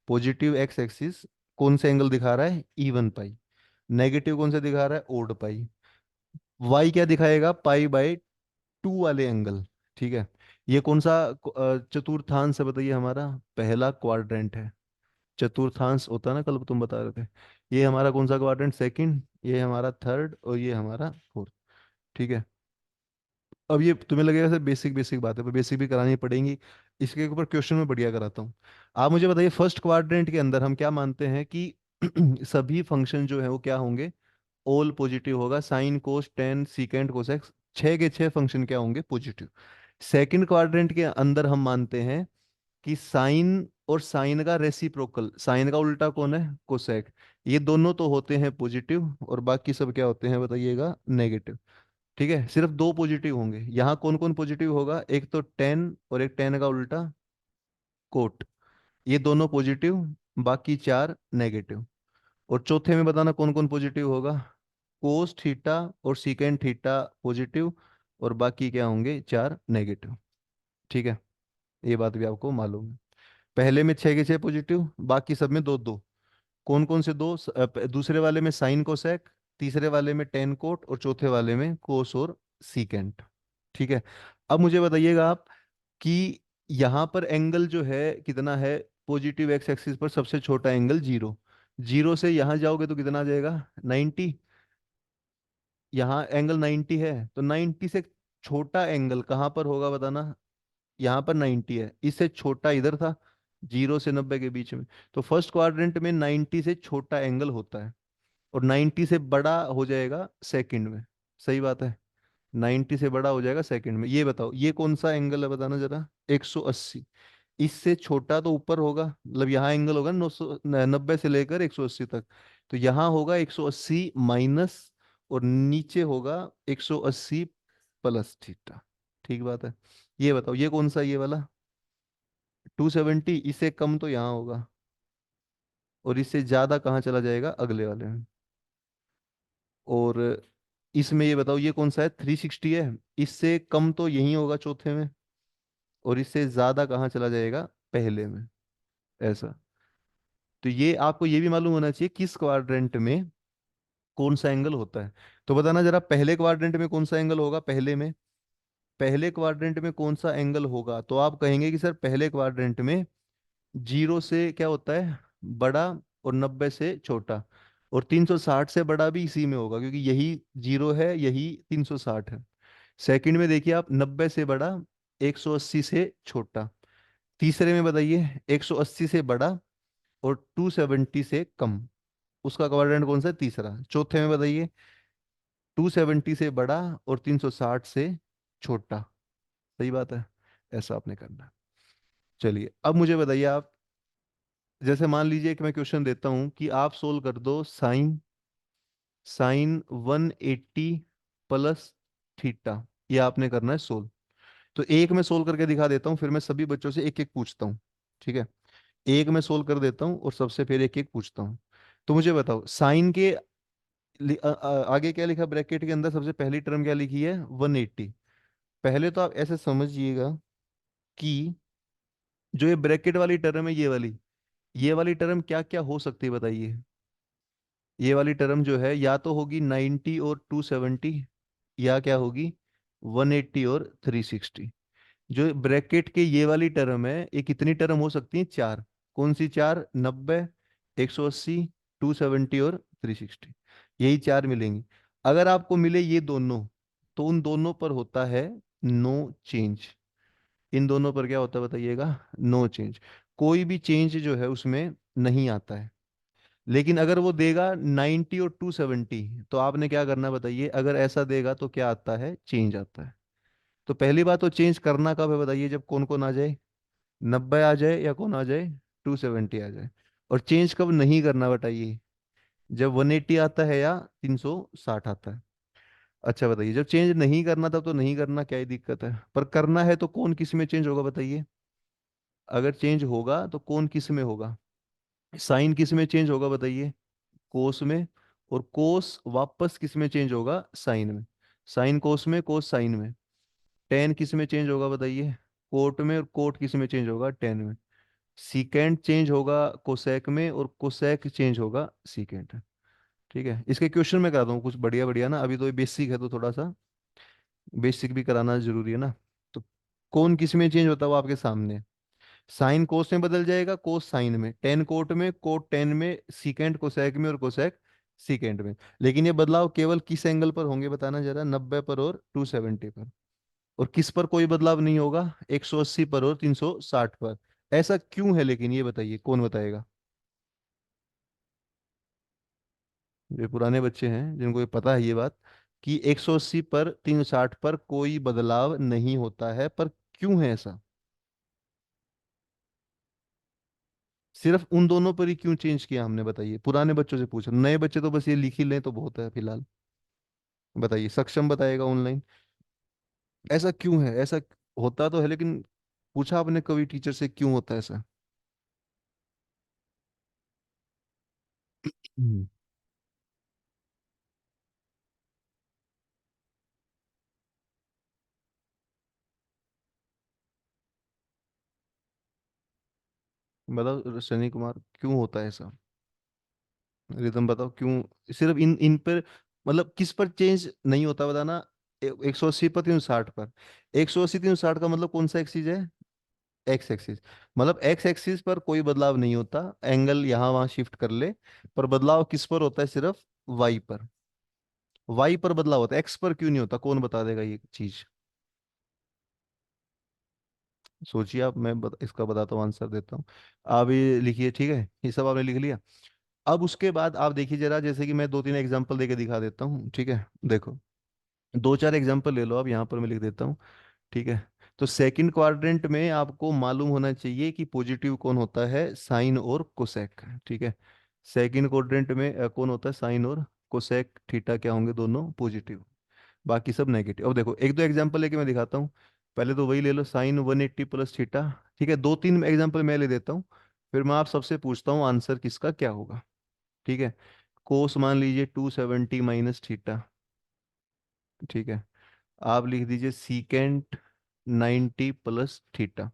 पॉजिटिव एक्स एक्सिस कौन से एंगल दिखा रहा है, इवन पाई। नेगेटिव कौन से दिखा रहा है, ओड पाई। वाई क्या दिखाएगा, पाई बाई टू वाले एंगल। ठीक है। ये कौन सा चतुर्थांश है बताइए हमारा, पहला क्वाड्रेंट है। चतुर्थांश होता है ना, कल तुम बता रहे थे। ये हमारा कौन सा क्वाड्रेंट, सेकंड, ये हमारा थर्ड और ये हमारा फोर्थ। ठीक है। अब ये तुम्हें लगेगा सर बेसिक बेसिक बात है, पर बेसिक भी करानी पड़ेंगी। इसके ऊपर क्वेश्चन में बढ़िया कराता हूँ। आप मुझे बताइए, फर्स्ट क्वाड्रेंट के अंदर हम क्या मानते हैं कि सभी फंक्शन जो है वो क्या होंगे, ऑल पॉजिटिव होगा। साइन कोस टेन सीकेंट कोसेक्स, छः के छः फंक्शन क्या होंगे, पॉजिटिव। सेकंड क्वाड्रेंट के अंदर हम मानते हैं कि साइन और साइन का रेसिप्रोकल, साइन का उल्टा कौन है, कोसेक। ये दोनों तो होते हैं पॉजिटिव, और बाकी सब क्या होते हैं बताइएगा, नेगेटिव। ठीक है, सिर्फ दो पॉजिटिव होंगे यहाँ, कौन कौन पॉजिटिव होगा, एक तो टेन और एक टेन का उल्टा, कोट। ये दोनों पॉजिटिव, बाकी चार नेगेटिव। और चौथे में बताना कौन कौन पॉजिटिव होगा, कोस थीटा और सीकेंट थीटा पॉजिटिव, और बाकी क्या होंगे, चार नेगेटिव। ठीक है। ये बात भी आपको मालूम है। पहले में छः के छः पॉजिटिव, बाकी सब में दो दो। कौन कौन से दो, दूसरे वाले में साइन कोसेक, तीसरे वाले में टेन कोट, और चौथे वाले में कोस और सीकेंट। ठीक है। अब मुझे बताइएगा आप, कि यहाँ पर एंगल जो है कितना है, पॉजिटिव एक्स एक्सिस पर सबसे छोटा एंगल जीरो। जीरो से यहाँ जाओगे तो कितना आ जाएगा, 90। यहाँ एंगल 90 है, तो 90 से छोटा एंगल कहाँ पर होगा बताना। यहाँ पर 90 है, इससे छोटा इधर था, 0 से 90 के बीच में। तो फर्स्ट क्वाड्रेंट में 90 से छोटा एंगल होता है, और 90 से बड़ा हो जाएगा सेकंड में। सही बात है। 90 से बड़ा हो जाएगा सेकंड में। ये बताओ, ये कौन सा एंगल है बताना जरा, 180। इससे छोटा तो ऊपर होगा, मतलब यहाँ एंगल होगा 90 से लेकर 180 तक। तो यहाँ होगा 180 माइनस, और नीचे होगा 180 प्लस थीटा। ठीक बात है। ये बताओ, ये कौन सा, ये वाला 270, इससे कम तो यहाँ होगा, और इससे ज्यादा कहाँ चला जाएगा, अगले वाले में। और इसमें ये बताओ, ये कौन सा है, 360 है, इससे कम तो यही होगा चौथे में, और इससे ज्यादा कहाँ चला जाएगा, पहले में। ऐसा। तो ये आपको ये भी मालूम होना चाहिए किस क्वाड्रेंट में कौन सा एंगल होता है। तो बताना जरा, पहले क्वाड्रेंट में कौन सा एंगल होगा, पहले में। पहले क्वाड्रेंट में कौन सा एंगल होगा, तो आप कहेंगे कि सर पहले क्वाड्रेंट में जीरो से क्या होता है, बड़ा, और 90 से छोटा, और 360 से बड़ा भी इसी में होगा, क्योंकि यही जीरो है, यही 360 है। सेकंड में देखिए आप, 90 से बड़ा, 180 से छोटा। तीसरे में बताइए 180 से बड़ा और 270 से कम, उसका क्वाड्रेंट कौन सा है? तीसरा। चौथे में बताइए 270 से बड़ा और 360 से छोटा। सही बात है, ऐसा आपने करना है। चलिए अब मुझे बताइए आप, जैसे मान लीजिए कि मैं क्वेश्चन देता हूं कि आप सोल्व कर दो साइन साइन 180 प्लस थीटा, ये आपने करना है सोल्व। तो एक मैं सोल्व करके दिखा देता हूँ, फिर मैं सभी बच्चों से एक एक पूछता हूँ। ठीक है, एक मैं सोल्व कर देता हूँ और सबसे फिर एक एक पूछता हूँ। तो मुझे बताओ साइन के आगे क्या लिखा ब्रैकेट के अंदर, सबसे पहली टर्म क्या लिखी है? 180। पहले तो आप ऐसे समझिएगा कि जो ये ब्रैकेट वाली टर्म है, ये वाली टर्म क्या क्या हो सकती है बताइए। ये वाली टर्म जो है या तो होगी 90 और 270, या क्या होगी 180 और 360। जो ब्रैकेट के ये वाली टर्म है, ये कितनी टर्म हो सकती है? चार। कौन सी चार? 90, 180, 270 और 360, यही चार मिलेंगी। अगर आपको मिले ये दोनों, तो उन दोनों पर होता है नो चेंज। इन दोनों पर क्या होता है बताइएगा? No change. कोई भी चेंज जो है उसमें नहीं आता है। लेकिन अगर वो देगा 90 और 270, तो आपने क्या करना बताइए? अगर ऐसा देगा तो क्या आता है? चेंज आता है। तो पहली बात तो चेंज करना कब है बताइए? जब कौन कौन आ जाए? 90 आ जाए या कौन आ जाए? 270 आ जाए। और चेंज कब नहीं करना बताइए? जब 180 आता है या 360 आता है। अच्छा बताइए, जब चेंज नहीं करना तब तो नहीं करना, क्या ही दिक्कत है? पर करना है तो कौन किस में चेंज होगा बताइए? अगर चेंज होगा तो कौन किस में होगा? साइन किस में चेंज होगा बताइए? कोस में। और कोस वापस किस में चेंज होगा? साइन में। साइन कोस में, कोस साइन में। टेन किस में चेंज होगा बताइए? कोट में। और कोट किस में चेंज होगा? टेन में। सीकेंट चेंज होगा कोसेक में, और कोसेक चेंज होगा सीकेंट। ठीक है, इसके क्वेश्चन में करा दूँ कुछ बढ़िया बढ़िया ना, अभी तो ये बेसिक है तो थोड़ा सा बेसिक भी कराना जरूरी है ना। तो कौन किस में चेंज होता है वो आपके सामने है। साइन कोस में बदल जाएगा, कोस साइन में। टेन कोट में, कोट टेन में। सीकेंट कोसेक में, और कोसेक सीकेंट में। लेकिन ये बदलाव केवल किस एंगल पर होंगे बताना जरा? 90 पर और 270 पर। और किस पर कोई बदलाव नहीं होगा? 180 पर और 360 पर। ऐसा क्यों है लेकिन, ये बताइए, कौन बताएगा? ये पुराने बच्चे हैं जिनको ये पता है ये बात, कि 180 पर 360 पर कोई बदलाव नहीं होता है। पर क्यों है ऐसा? सिर्फ उन दोनों पर ही क्यों चेंज किया हमने बताइए? पुराने बच्चों से पूछो, नए बच्चे तो बस ये लिख ही लें तो बहुत है फिलहाल। बताइए, सक्षम बताएगा ऑनलाइन। ऐसा क्यों है? ऐसा होता तो है, लेकिन पूछा आपने कभी टीचर से क्यों होता है ऐसा? हम्म। बताओ शनि कुमार, क्यों होता है ऐसा? रिदम बताओ क्यों सिर्फ इन इन पर, मतलब किस पर चेंज नहीं होता बताना? 180 पर 360 पर। 180 360 का मतलब कौन सा एक्सिस है? X axis. मतलब एक्स एक्सिस पर कोई बदलाव नहीं होता, एंगल यहाँ वहां शिफ्ट कर ले। पर बदलाव किस पर होता है? सिर्फ वाई पर। वाई पर बदलाव होता है, एक्स पर क्यों नहीं होता? कौन बता देगा ये चीज? सोचिए आप, इसका बताता हूँ, आंसर देता हूँ। आप ये लिखिए, ठीक है, ये सब आपने लिख लिया। अब उसके बाद आप देखिए जरा, जैसे कि मैं दो तीन एग्जांपल देके दिखा देता हूँ, ठीक है। देखो, दो चार एग्जांपल ले लो, अब यहाँ पर मैं लिख देता हूँ। ठीक है। तो सेकंड क्वाड्रेंट में आपको मालूम होना चाहिए कि पॉजिटिव कौन होता है? साइन और कोसेक। ठीक है। सेकंड क्वाड्रेंट में कौन होता है? साइन और कोसेक थीटा क्या होंगे? दोनों पॉजिटिव। बाकी सब नेगेटिव। अब देखो एक दो एग्जांपल लेके मैं दिखाता हूँ। पहले तो वही ले लो, साइन 180 प्लस थीटा। ठीक है, दो तीन एग्जांपल मैं ले देता हूँ, फिर मैं आप सबसे पूछता हूँ आंसर किसका क्या होगा। ठीक है। कोस मान लीजिए 270 माइनस थीटा। ठीक है। आप लिख दीजिए सीकेंट 90 प्लस थीटा।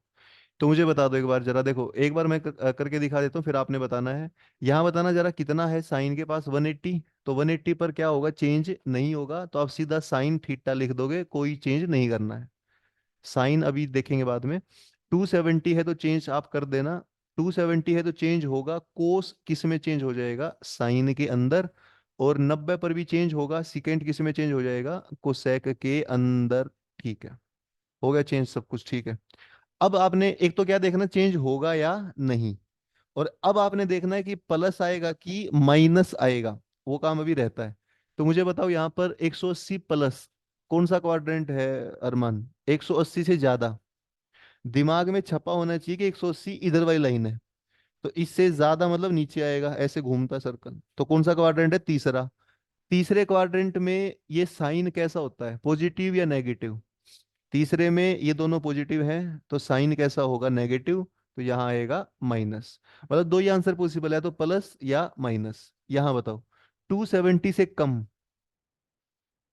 तो मुझे बता दो एक बार जरा, देखो एक बार मैं करके दिखा देता हूँ, फिर आपने बताना है। यहाँ बताना जरा कितना है साइन के पास? 180। तो 180 पर क्या होगा? चेंज नहीं होगा, तो आप सीधा साइन थीटा लिख दोगे, कोई चेंज नहीं करना है। साइन अभी देखेंगे बाद में। 270 है तो चेंज आप कर देना। 270 है तो चेंज होगा, कोस किस में चेंज हो जाएगा? साइन के अंदर। और 90 पर भी चेंज होगा, सेकेंड किस में चेंज हो जाएगा, कोसेक के अंदर। ठीक है, हो गया चेंज सब कुछ, ठीक है। अब आपने एक तो क्या देखना, चेंज होगा या नहीं, और अब आपने देखना है कि प्लस आएगा कि माइनस आएगा, वो काम अभी रहता है। तो मुझे बताओ यहाँ पर 180 प्लस कौन सा क्वाड्रेंट है अरमान, 180 से ज्यादा। दिमाग में छपा होना चाहिए कि 180 इधर वाली लाइन है, तो इससे ज्यादा मतलब नीचे आएगा, ऐसे घूमता सर्कल। तो कौन सा क्वाड्रेंट है, तीसरा। तीसरे क्वाड्रेंट में ये साइन कैसा होता है, पॉजिटिव या नेगेटिव। तीसरे में ये दोनों पॉजिटिव हैं, तो साइन कैसा होगा, नेगेटिव। तो यहाँ आएगा माइनस। मतलब दो ही आंसर पॉसिबल है, तो प्लस या माइनस। यहाँ बताओ, 270 से कम,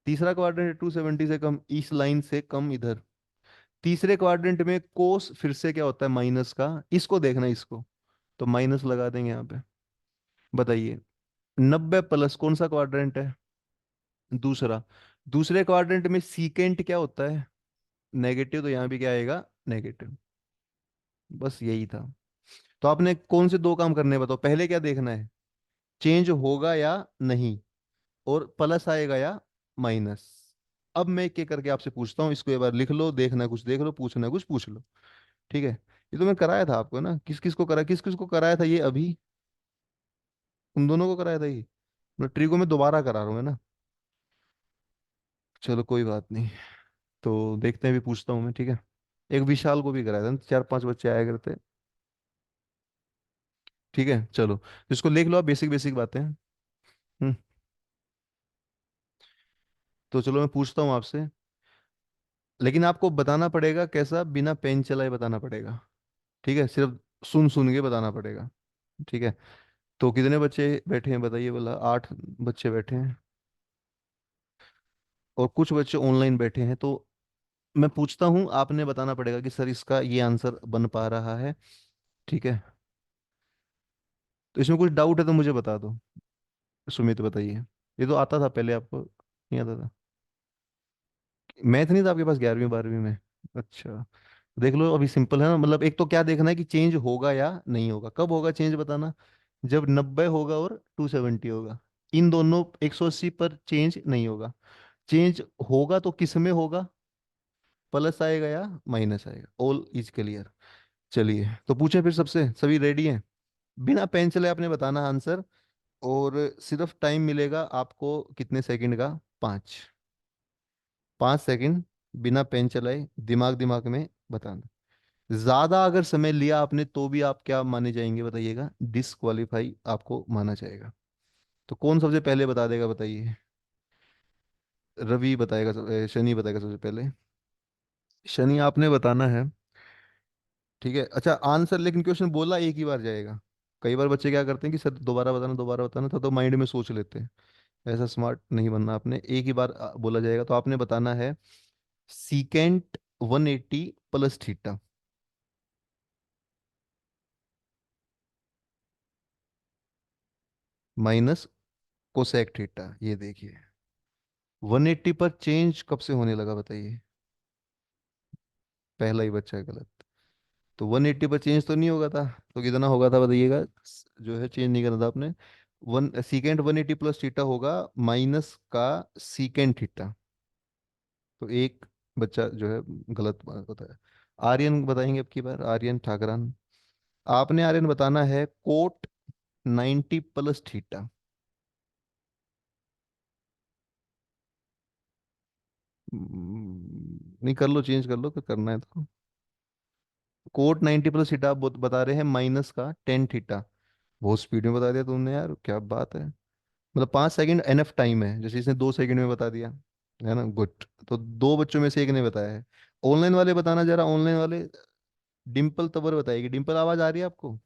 तीसरा क्वाड्रेंट है 270 से कम, इस लाइन से कम इधर। तीसरे क्वाड्रेंट में कोस फिर से क्या होता है, माइनस का, इसको देखना है, इसको। तो माइनस लगा देंगे यहाँ पे। बताइए, 90 प्लस कौन सा क्वाड्रेंट है, दूसरा। दूसरे क्वाड्रेंट में सीकेंट क्या होता है, नेगेटिव, तो यहाँ भी क्या आएगा, नेगेटिव। बस यही था। तो आपने कौन से दो काम करने हैं बताओ, पहले क्या देखना है, चेंज होगा या नहीं, और प्लस आएगा या माइनस। अब मैं एक एक करके आपसे पूछता हूँ, इसको एक बार लिख लो, देखना है कुछ देख लो, पूछना है कुछ पूछ लो। ठीक है, ये तो मैं कराया था आपको ना, किस किस को करा, किस किस को कराया था ये अभी, उन दोनों को कराया था ये। मैं ट्री को मैं दोबारा करा रहा हूँ, है ना। चलो कोई बात नहीं, तो देखते हैं, भी पूछता हूँ मैं, ठीक है। एक विशाल को भी कराया था ना, 4-5 बच्चे आया करते। ठीक है चलो, तो इसको लिख लो आप, बेसिक बेसिक बातें। हम्म। तो चलो मैं पूछता हूँ आपसे, लेकिन आपको बताना पड़ेगा कैसा, बिना पेन चलाए बताना पड़ेगा। ठीक है, सिर्फ सुन सुन के बताना पड़ेगा। ठीक है, तो कितने बच्चे बैठे हैं बताइए, बोला 8 बच्चे बैठे हैं, और कुछ बच्चे ऑनलाइन बैठे हैं। तो मैं पूछता हूँ, आपने बताना पड़ेगा कि सर इसका ये आंसर बन पा रहा है। ठीक है, तो इसमें कुछ डाउट है तो मुझे बता दो। सुमित बताइए, ये तो आता था पहले आपको, नहीं आता था। मैथ नहीं था आपके पास 11वीं 12वीं में। अच्छा, देख लो अभी सिंपल है ना, मतलब एक तो क्या देखना है कि चेंज होगा या नहीं होगा, कब होगा चेंज बताना, जब 90 होगा और 270 होगा, इन दोनों 180 पर चेंज नहीं होगा। चेंज होगा तो किस में होगा, प्लस आएगा या माइनस आएगा, ऑल इज क्लियर। चलिए तो पूछे फिर, सबसे सभी रेडी हैं, बिना पेन चले आपने बताना आंसर, और सिर्फ टाइम मिलेगा आपको कितने सेकंड का, 5 5 सेकंड, बिना पेन चलाए दिमाग दिमाग में बताना। ज्यादा अगर समय लिया आपने तो भी आप क्या माने जाएंगे बताइएगा, डिसक्वालीफाई आपको माना जाएगा। तो कौन सबसे पहले बता देगा बताइए, रवि बताएगा शनि बताएगा सबसे पहले। शनि आपने बताना है। ठीक है, अच्छा आंसर, लेकिन क्वेश्चन बोला एक ही बार जाएगा। कई बार बच्चे क्या करते हैं कि सर दोबारा बताना, तो माइंड में सोच लेते हैं। ऐसा स्मार्ट नहीं बनना आपने, एक ही बार बोला जाएगा। तो आपने बताना है secant 180 plus theta. Minus cosec theta, ये देखिए 180 पर चेंज कब से होने लगा बताइए, पहला ही बच्चा है गलत। तो 180 पर चेंज तो नहीं होगा था, तो कितना होगा था बताइएगा, जो है चेंज नहीं करना था आपने। वन सीकेंट 180 प्लस थीटा होगा माइनस का सीकेंट थीटा। तो एक बच्चा जो है गलत बात बताया। आर्यन बताएंगे अब की बार, आर्यन ठाकरान। आपने आर्यन बताना है कोट 90 प्लस थीटा। नहीं, कर लो चेंज कर लो, तो करना है तो। कोट 90 प्लस थीटा आप बता रहे हैं माइनस का टेन थीटा। बहुत स्पीड में बता दिया तुमने यार, क्या बात है। मतलब 5 सेकंड एनफ टाइम है, जैसे इसने 2 सेकंड में बता दिया, है ना, गुड। तो दो बच्चों में से एक ने बताया है। ऑनलाइन वाले बताना जरा, ऑनलाइन वाले। डिम्पल तबर बताएगी, डिम्पल आवाज आ रही है आपको।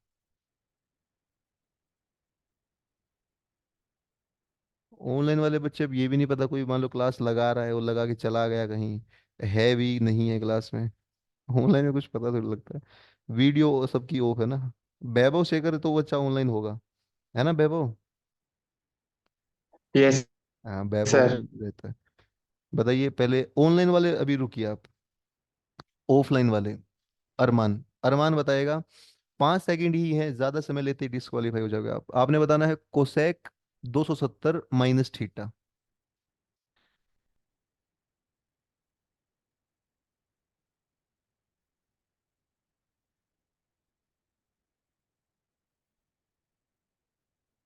ऑनलाइन वाले बच्चे, अब ये भी नहीं पता, कोई मान लो क्लास लगा रहा है, वो लगा के चला गया कहीं, है भी नहीं है क्लास में। ऑनलाइन में कुछ पता थोड़ी लगता है, वीडियो सबकी ऑफ है ना। वैभव शेखर तो वो अच्छा ऑनलाइन होगा, है ना वैभव। यस हाँ वैभव सर। रहता है। बताइए पहले ऑनलाइन वाले, अभी रुकिए आप, ऑफलाइन वाले। अरमान, अरमान बताएगा। 5 सेकंड ही है, ज्यादा समय लेते डिस्क्वालीफाई हो जाओगे आप। आपने बताना है कोसेक 270 - थीटा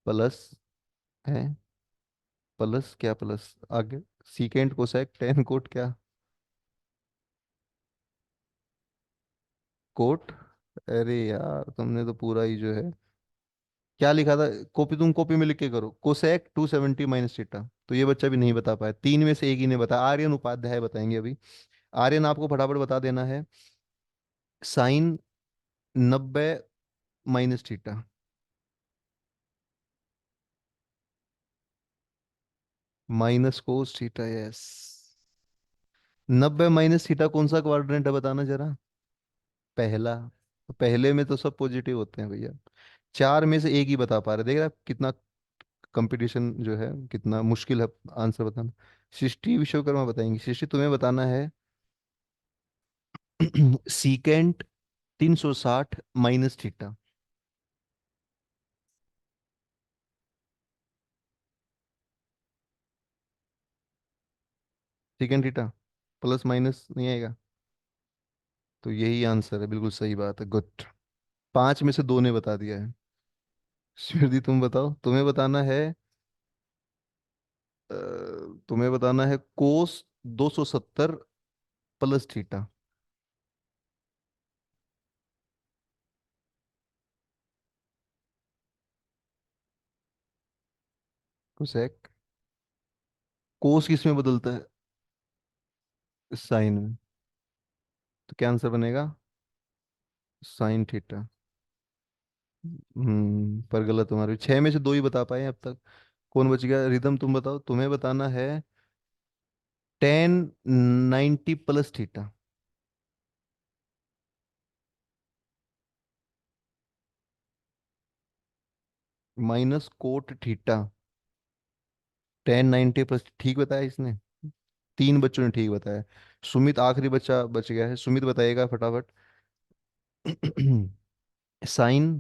प्लस है, प्लस क्या प्लस आगे, सीकेंट कोसेक टेन कोट क्या, कोट। अरे यार तुमने तो पूरा ही जो है, क्या लिखा था, कॉपी तुम कॉपी में लिख के करो, कोसेक 270 - थीटा। तो ये बच्चा भी नहीं बता पाया, तीन में से एक ही ने बताया, आर्यन उपाध्याय बताएंगे अभी। आर्यन आपको फटाफट बता देना है, साइन 90 - थीटा, माइनस कोस थीटा, यस। 90 - थीटा कौन सा क्वाड्रेंट है बताना जरा। पहला। तो पहले में तो सब पॉजिटिव होते हैं भैया, चार में से एक ही बता पा रहे, देख रहे हैं आप कितना कंपटीशन जो है, कितना मुश्किल है आंसर बताना। सृष्टि विश्वकर्मा बताएंगी, सृष्टि तुम्हें बताना है, secant 360 - theta. Secant theta plus minus नहीं आएगा, तो यही आंसर है, बिल्कुल सही बात है, गुड। पांच में से दो ने बता दिया है। श्रीदी तुम बताओ, तुम्हें बताना है, अ, तुम्हें बताना है कोस 270 + थीटा। कोसेक, कोस किस में बदलता है, साइन में, तो क्या आंसर बनेगा, साइन थीटा। पर गलत तुम्हारी, छह में से दो ही बता पाए अब तक। कौन बच गया, रिदम तुम बताओ, तुम्हें बताना है, टेन 90 + थीटा। माइनस कोट थीटा, 10 90 +, ठीक बताया इसने, तीन बच्चों ने ठीक बताया। सुमित आखिरी बच्चा बच गया है, सुमित बताइएगा फटाफट। साइन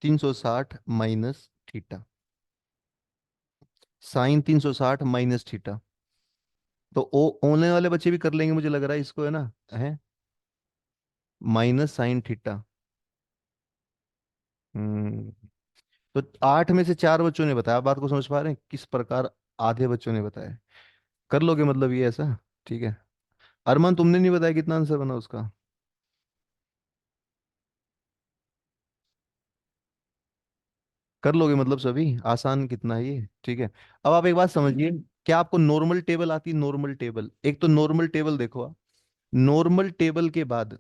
360 - थीटा, साइन 360 - थीटा। तो ओ होने वाले बच्चे भी कर लेंगे मुझे लग रहा है इसको, है ना, है, माइनस साइन थीटा। हम्म। तो आठ में से चार बच्चों ने बताया, आप बात को समझ पा रहे हैं किस प्रकार, आधे बच्चों ने बताया, कर लोगे मतलब ये ऐसा, ठीक है। अरमान तुमने नहीं बताया कितना आंसर बना उसका, कर लोगे मतलब सभी, आसान कितना है ये, ठीक है। अब आप एक बात समझिए, क्या आपको नॉर्मल टेबल आती है, नॉर्मल टेबल, एक तो नॉर्मल टेबल देखो आप, नॉर्मल टेबल के बाद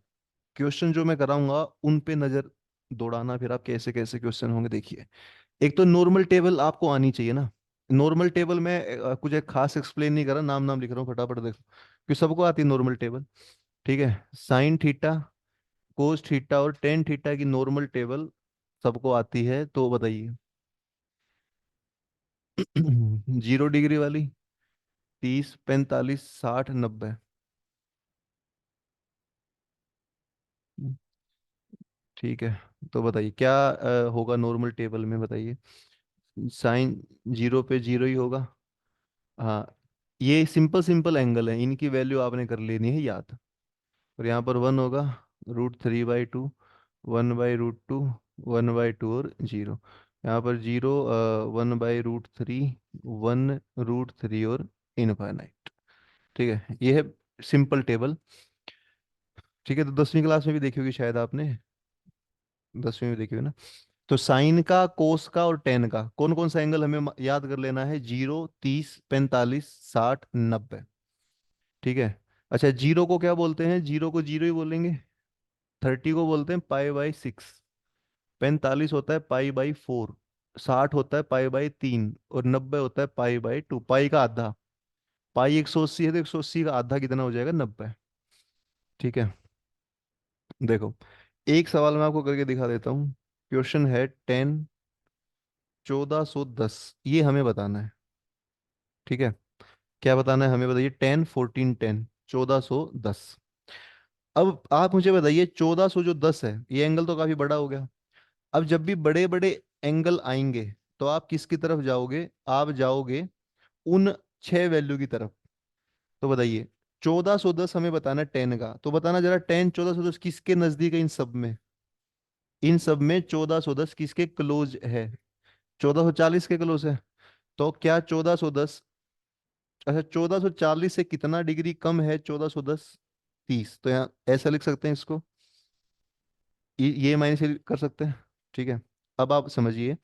क्वेश्चन जो मैं कराऊंगा उन पे नजर दौड़ाना, फिर आप कैसे कैसे क्वेश्चन होंगे देखिए। एक तो नॉर्मल टेबल आपको आनी चाहिए ना, नॉर्मल टेबल में कुछ एक खास एक्सप्लेन नहीं कर रहा, नाम नाम लिख रहा हूँ फटाफट देखो, कि सबको आती है नॉर्मल टेबल, ठीक है। साइन थीटा, कोस थीटा और टेन थीटा की नॉर्मल टेबल सबको आती है, तो बताइए। 0 डिग्री वाली, 30 45 60 90। ठीक है, तो बताइए क्या होगा नॉर्मल टेबल में, बताइए। साइन, जीरो पे जीरो ही होगा, हाँ। ये सिंपल सिंपल एंगल है, इनकी वैल्यू आपने कर लेनी है याद। और यहाँ पर वन होगा, √3/2, 1/√2, 1/2 और जीरो। यहाँ पर जीरो, 1/√3, 1√3 और इनफाइनाइट, ठीक है, ये है सिंपल टेबल। ठीक है, तो 10वीं क्लास में भी देखी होगी शायद आपने, 10वीं में देखी होगी ना। तो साइन का, कोस का और टेन का कौन कौन सा एंगल हमें याद कर लेना है, 0 30 45 60 90, ठीक है। अच्छा, जीरो को क्या बोलते हैं, जीरो को जीरो ही बोलेंगे, 30 को बोलते हैं पाई/6, 45 होता है पाई/4, 60 होता है पाई/3 और 90 होता है पाई/2, पाई का आधा। पाई 180 है, तो 180 का आधा कितना हो जाएगा, 90, ठीक है। देखो, एक सवाल मैं आपको करके दिखा देता हूँ। क्वेश्चन है 1410, ये हमें बताना है, ठीक है। क्या बताना है हमें, बताइए, 10 14 10, 1410। अब आप मुझे बताइए, 1400 जो 10 है, ये एंगल तो काफी बड़ा हो गया। अब जब भी बड़े बड़े एंगल आएंगे, तो आप किसकी तरफ जाओगे? आप जाओगे उन 6 वैल्यू की तरफ। तो बताइए, 1410 हमें बताना है टेन का, तो बताना जरा, टेन 1410 किसके नजदीक है इन सब में? इन सब में 1410 किसके क्लोज है? 1440 के क्लोज है। तो क्या 1410, अच्छा 1440 से कितना डिग्री कम है 1410? 30। तो यहाँ ऐसा लिख सकते हैं इसको, ये माइनस कर सकते हैं। ठीक है। अब आप समझिए,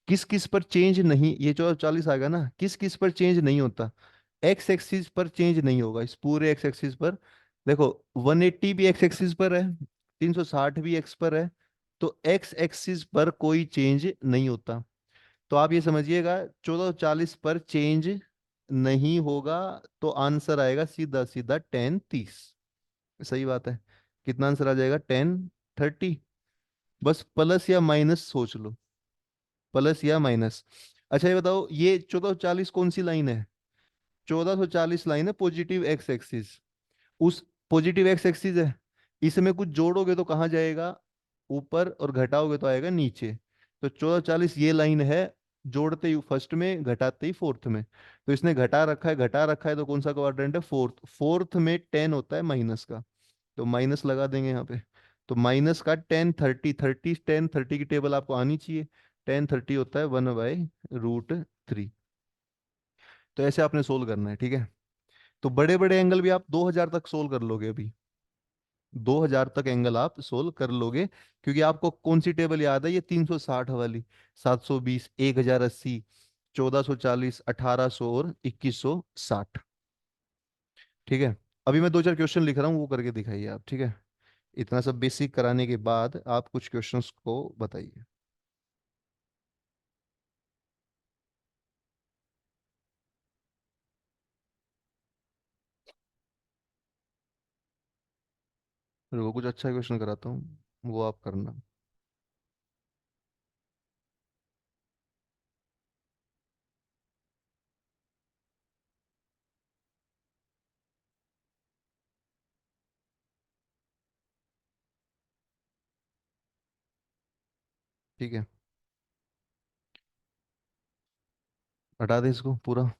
किस किस पर चेंज नहीं, ये 1440 आ गया ना, किस किस पर चेंज नहीं होता? एक्स एक्सिस पर चेंज नहीं होगा, इस पूरे एक्स एक्सिस पर। देखो, 180 भी एक्स एक्सिस पर है, 360 भी एक्स पर है, तो एक्स एक्सिस पर कोई चेंज नहीं होता। तो आप ये समझिएगा, 1440 पर चेंज नहीं होगा, तो आंसर आएगा सीधा सीधा 1030। सही बात है। कितना आंसर आ जाएगा? 1030। बस प्लस या माइनस सोच लो, प्लस या माइनस। अच्छा ये बताओ, ये 1440 कौन सी लाइन है? 1440 लाइन है पॉजिटिव एक्स एक्सिस। उस पॉजिटिव एक्स एक्सिस है, इसमें कुछ जोड़ोगे तो कहाँ जाएगा? ऊपर, और घटाओगे तो आएगा नीचे। तो 1440 ये लाइन है, जोड़ते ही फर्स्ट में, घटाते ही फोर्थ में। तो इसने घटा रखा है, घटा रखा है, तो कौन सा क्वाड्रेंट है? फोर्थ। फोर्थ में 10 होता है माइनस का, तो माइनस लगा देंगे यहाँ पे। तो माइनस का 1030, 1030 की टेबल आपको आनी चाहिए। 1030 होता है 1/√3। तो ऐसे आपने सोल्व करना है, ठीक है। तो बड़े बड़े एंगल भी आप 2000 तक सोल्व कर लोगे अभी, 2000 तक एंगल आप सोल्व कर लोगे, क्योंकि आपको कौन सी टेबल याद है? ये 360 वाली, 720, 1080, 1440, 1800 और 2160। ठीक है। अभी मैं दो चार क्वेश्चन लिख रहा हूँ, वो करके दिखाइए आप, ठीक है। इतना सब बेसिक कराने के बाद आप कुछ क्वेश्चंस को बताइए। रुको, कुछ अच्छा क्वेश्चन कराता हूँ, वो आप करना। ठीक है, हटा दे इसको पूरा।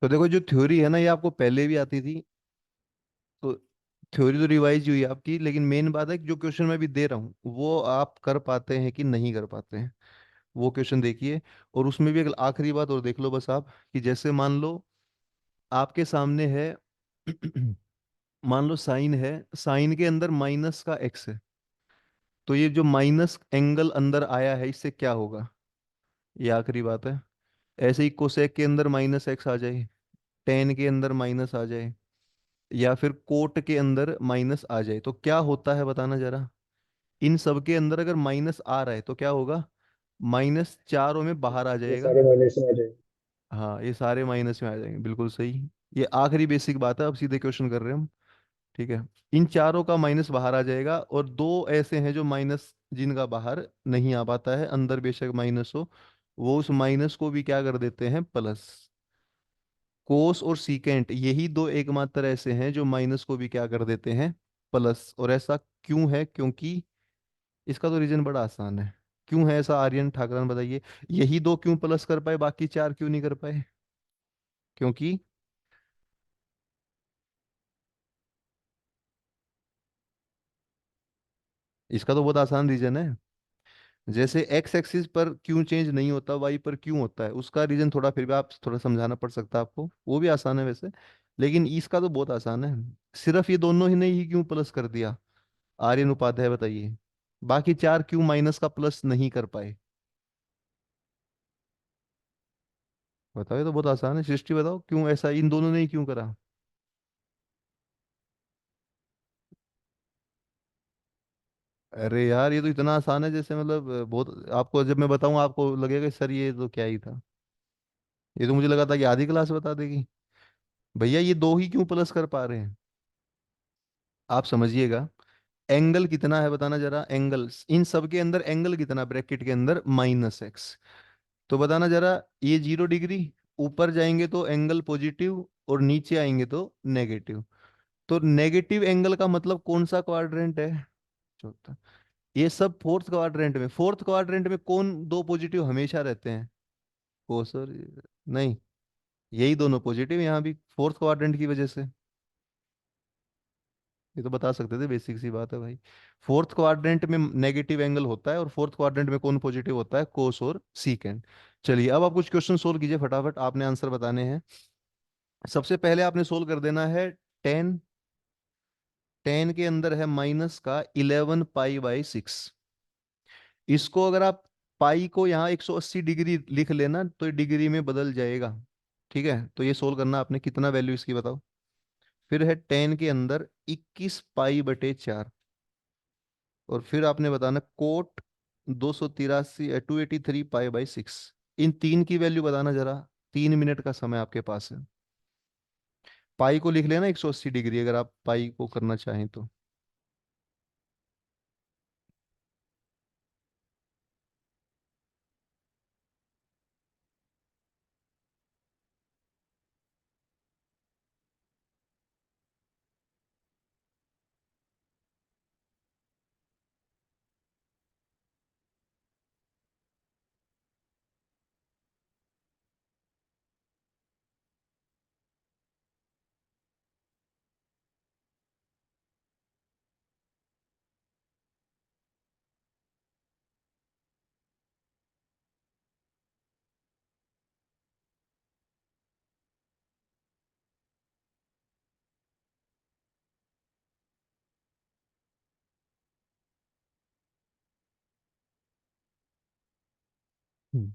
तो देखो, जो थ्योरी है ना, ये आपको पहले भी आती थी, तो थ्योरी तो रिवाइज हुई आपकी, लेकिन मेन बात है कि जो क्वेश्चन मैं भी दे रहा हूँ वो आप कर पाते हैं कि नहीं कर पाते हैं, वो क्वेश्चन देखिए। और उसमें भी एक आखिरी बात और देख लो बस आप, कि जैसे मान लो आपके सामने है मान लो साइन है, साइन के अंदर माइनस का एक्स है, तो ये जो माइनस एंगल अंदर आया है इससे क्या होगा? ये आखिरी बात है। ऐसे ही कोसेक के अंदर माइनस एक्स आ जाए, टेन के अंदर माइनस आ जाए, या फिर कोट के अंदर माइनस आ जाए, तो क्या होता है बताना जरा? इन सब के अंदर अगर माइनस आ रहा है तो क्या होगा? माइनस चारों में बाहर आ ये जाएगा। सारे माइनस में आ जाएंगे। हाँ, ये सारे माइनस में आ जाएंगे, बिल्कुल सही। ये आखिरी बेसिक बात है, अब सीधे क्वेश्चन कर रहे हैं हम। ठीक है। इन चारों का माइनस बाहर आ जाएगा, और दो ऐसे हैं जो माइनस जिनका बाहर नहीं आ पाता है, अंदर बेशक माइनस हो, वो उस माइनस को भी क्या कर देते हैं? प्लस। कोस और सीकेंट, यही दो एकमात्र ऐसे हैं जो माइनस को भी क्या कर देते हैं? प्लस। और ऐसा क्यों है? क्योंकि इसका तो रीजन बड़ा आसान है। क्यों है ऐसा, आर्यन ठाकरन बताइए। यही दो क्यों प्लस कर पाए, बाकी चार क्यों नहीं कर पाए? क्योंकि इसका तो बहुत आसान रीजन है। जैसे एक्स एक्सिस पर क्यों चेंज नहीं होता, वाई पर क्यों होता है, उसका रीजन थोड़ा फिर भी आप थोड़ा समझाना पड़ सकता है आपको, वो भी आसान है वैसे। लेकिन इसका तो बहुत आसान है। सिर्फ ये दोनों ही नहीं ही क्यों प्लस कर दिया, आर्यन उपाध्याय बताइए। बाकी चार क्यों माइनस का प्लस नहीं कर पाए? बताओ, ये तो बहुत आसान है, सृष्टि बताओ क्यों ऐसा इन दोनों ने ही क्यों करा? अरे यार, ये तो इतना आसान है, जैसे मतलब बहुत, आपको जब मैं बताऊं आपको लगेगा सर ये तो क्या ही था। ये तो मुझे लगा था कि आधी क्लास बता देगी। भैया, ये दो ही क्यों प्लस कर पा रहे हैं? आप समझिएगा, एंगल कितना है बताना जरा, एंगल इन सब के अंदर एंगल कितना, ब्रैकेट के अंदर -x। तो बताना जरा, ये 0 डिग्री ऊपर जाएंगे तो एंगल पॉजिटिव और नीचे आएंगे तो नेगेटिव। तो नेगेटिव एंगल का मतलब कौन सा क्वाड्रेंट है? चौथा। ये सब फोर्थ क्वाड्रेंट में, फोर्थ क्वाड्रेंट में कौन दो पॉजिटिव हमेशा रहते हैं? कोस और, नहीं, यही दोनों पॉजिटिव यहाँ भी फोर्थ क्वाड्रेंट की वजह से। ये तो बता सकते थे, बेसिक सी बात है भाई। फोर्थ क्वाड्रेंट में नेगेटिव एंगल होता है, और फोर्थ क्वाड्रेंट में कौन पॉजिटिव होता है? कोस और सीकेंड। चलिए अब आप कुछ क्वेश्चन सोल्व कीजिए फटाफट, आपने आंसर बताने हैं। सबसे पहले आपने सोल्व कर देना है टेन। टेन के अंदर है माइनस का 11 पाई/6। इसको अगर आप पाई को यहाँ 180 डिग्री लिख लेना तो ये डिग्री में बदल जाएगा। ठीक है, तो ये सोल्व करना आपने, कितना वैल्यू इसकी बताओ। फिर है टेन के अंदर 21 पाई/4। और फिर आपने बताना कोट 283 283 पाई/6। इन तीन की वैल्यू बताना जरा। 3 मिनट का समय आपके पास है। पाई को लिख लेना 180 डिग्री, अगर आप पाई को करना चाहें तो। हम्म।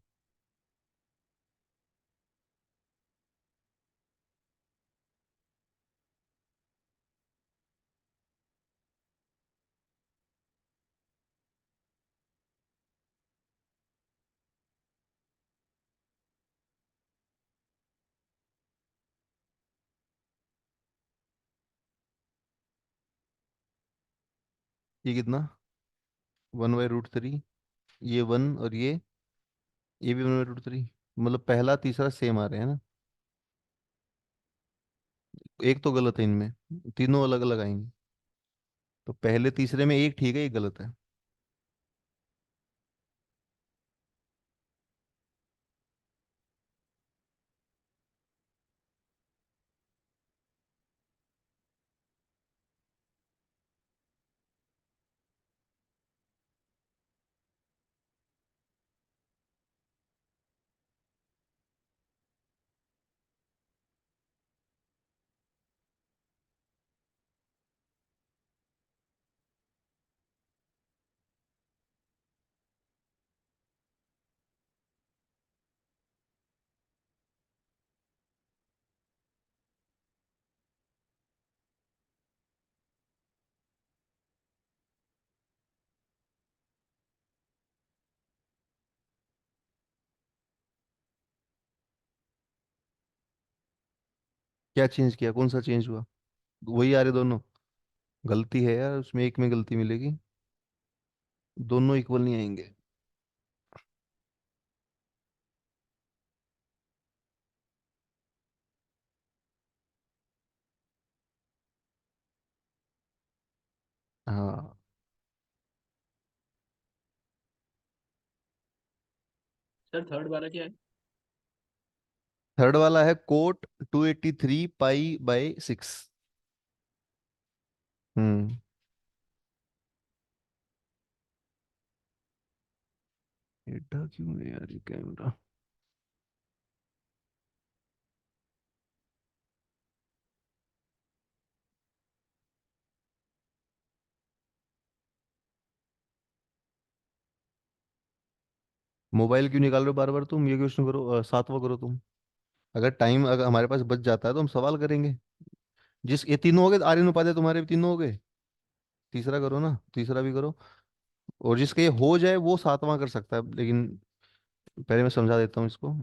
ये कितना? 1/√3। ये वन, और ये भी 1/√3। मतलब पहला तीसरा सेम आ रहे हैं ना? एक तो गलत है इनमें, तीनों अलग अलग आएंगे। तो पहले तीसरे में एक ठीक है, एक गलत है। क्या चेंज किया? कौन सा चेंज हुआ? वही आ रहे दोनों। गलती है यार, उसमें एक में गलती मिलेगी। दोनों इक्वल नहीं आएंगे। हाँ। सर थर्ड वाला क्या है? थर्ड वाला है कोट 283 पाई/6। हम्म। एटा क्यों है यार ये कैमरा? मोबाइल क्यों निकाल रहे हो बार बार तुम? ये क्वेश्चन करो, सातवां करो तुम। अगर टाइम अगर हमारे पास बच जाता है तो हम सवाल करेंगे। जिस ये तीनों हो गए, आर्यन उपाध्याय तुम्हारे भी तीनों हो गए। तीसरा करो ना, तीसरा भी करो। और जिसके ये हो जाए वो सातवां कर सकता है, लेकिन पहले मैं समझा देता हूँ इसको।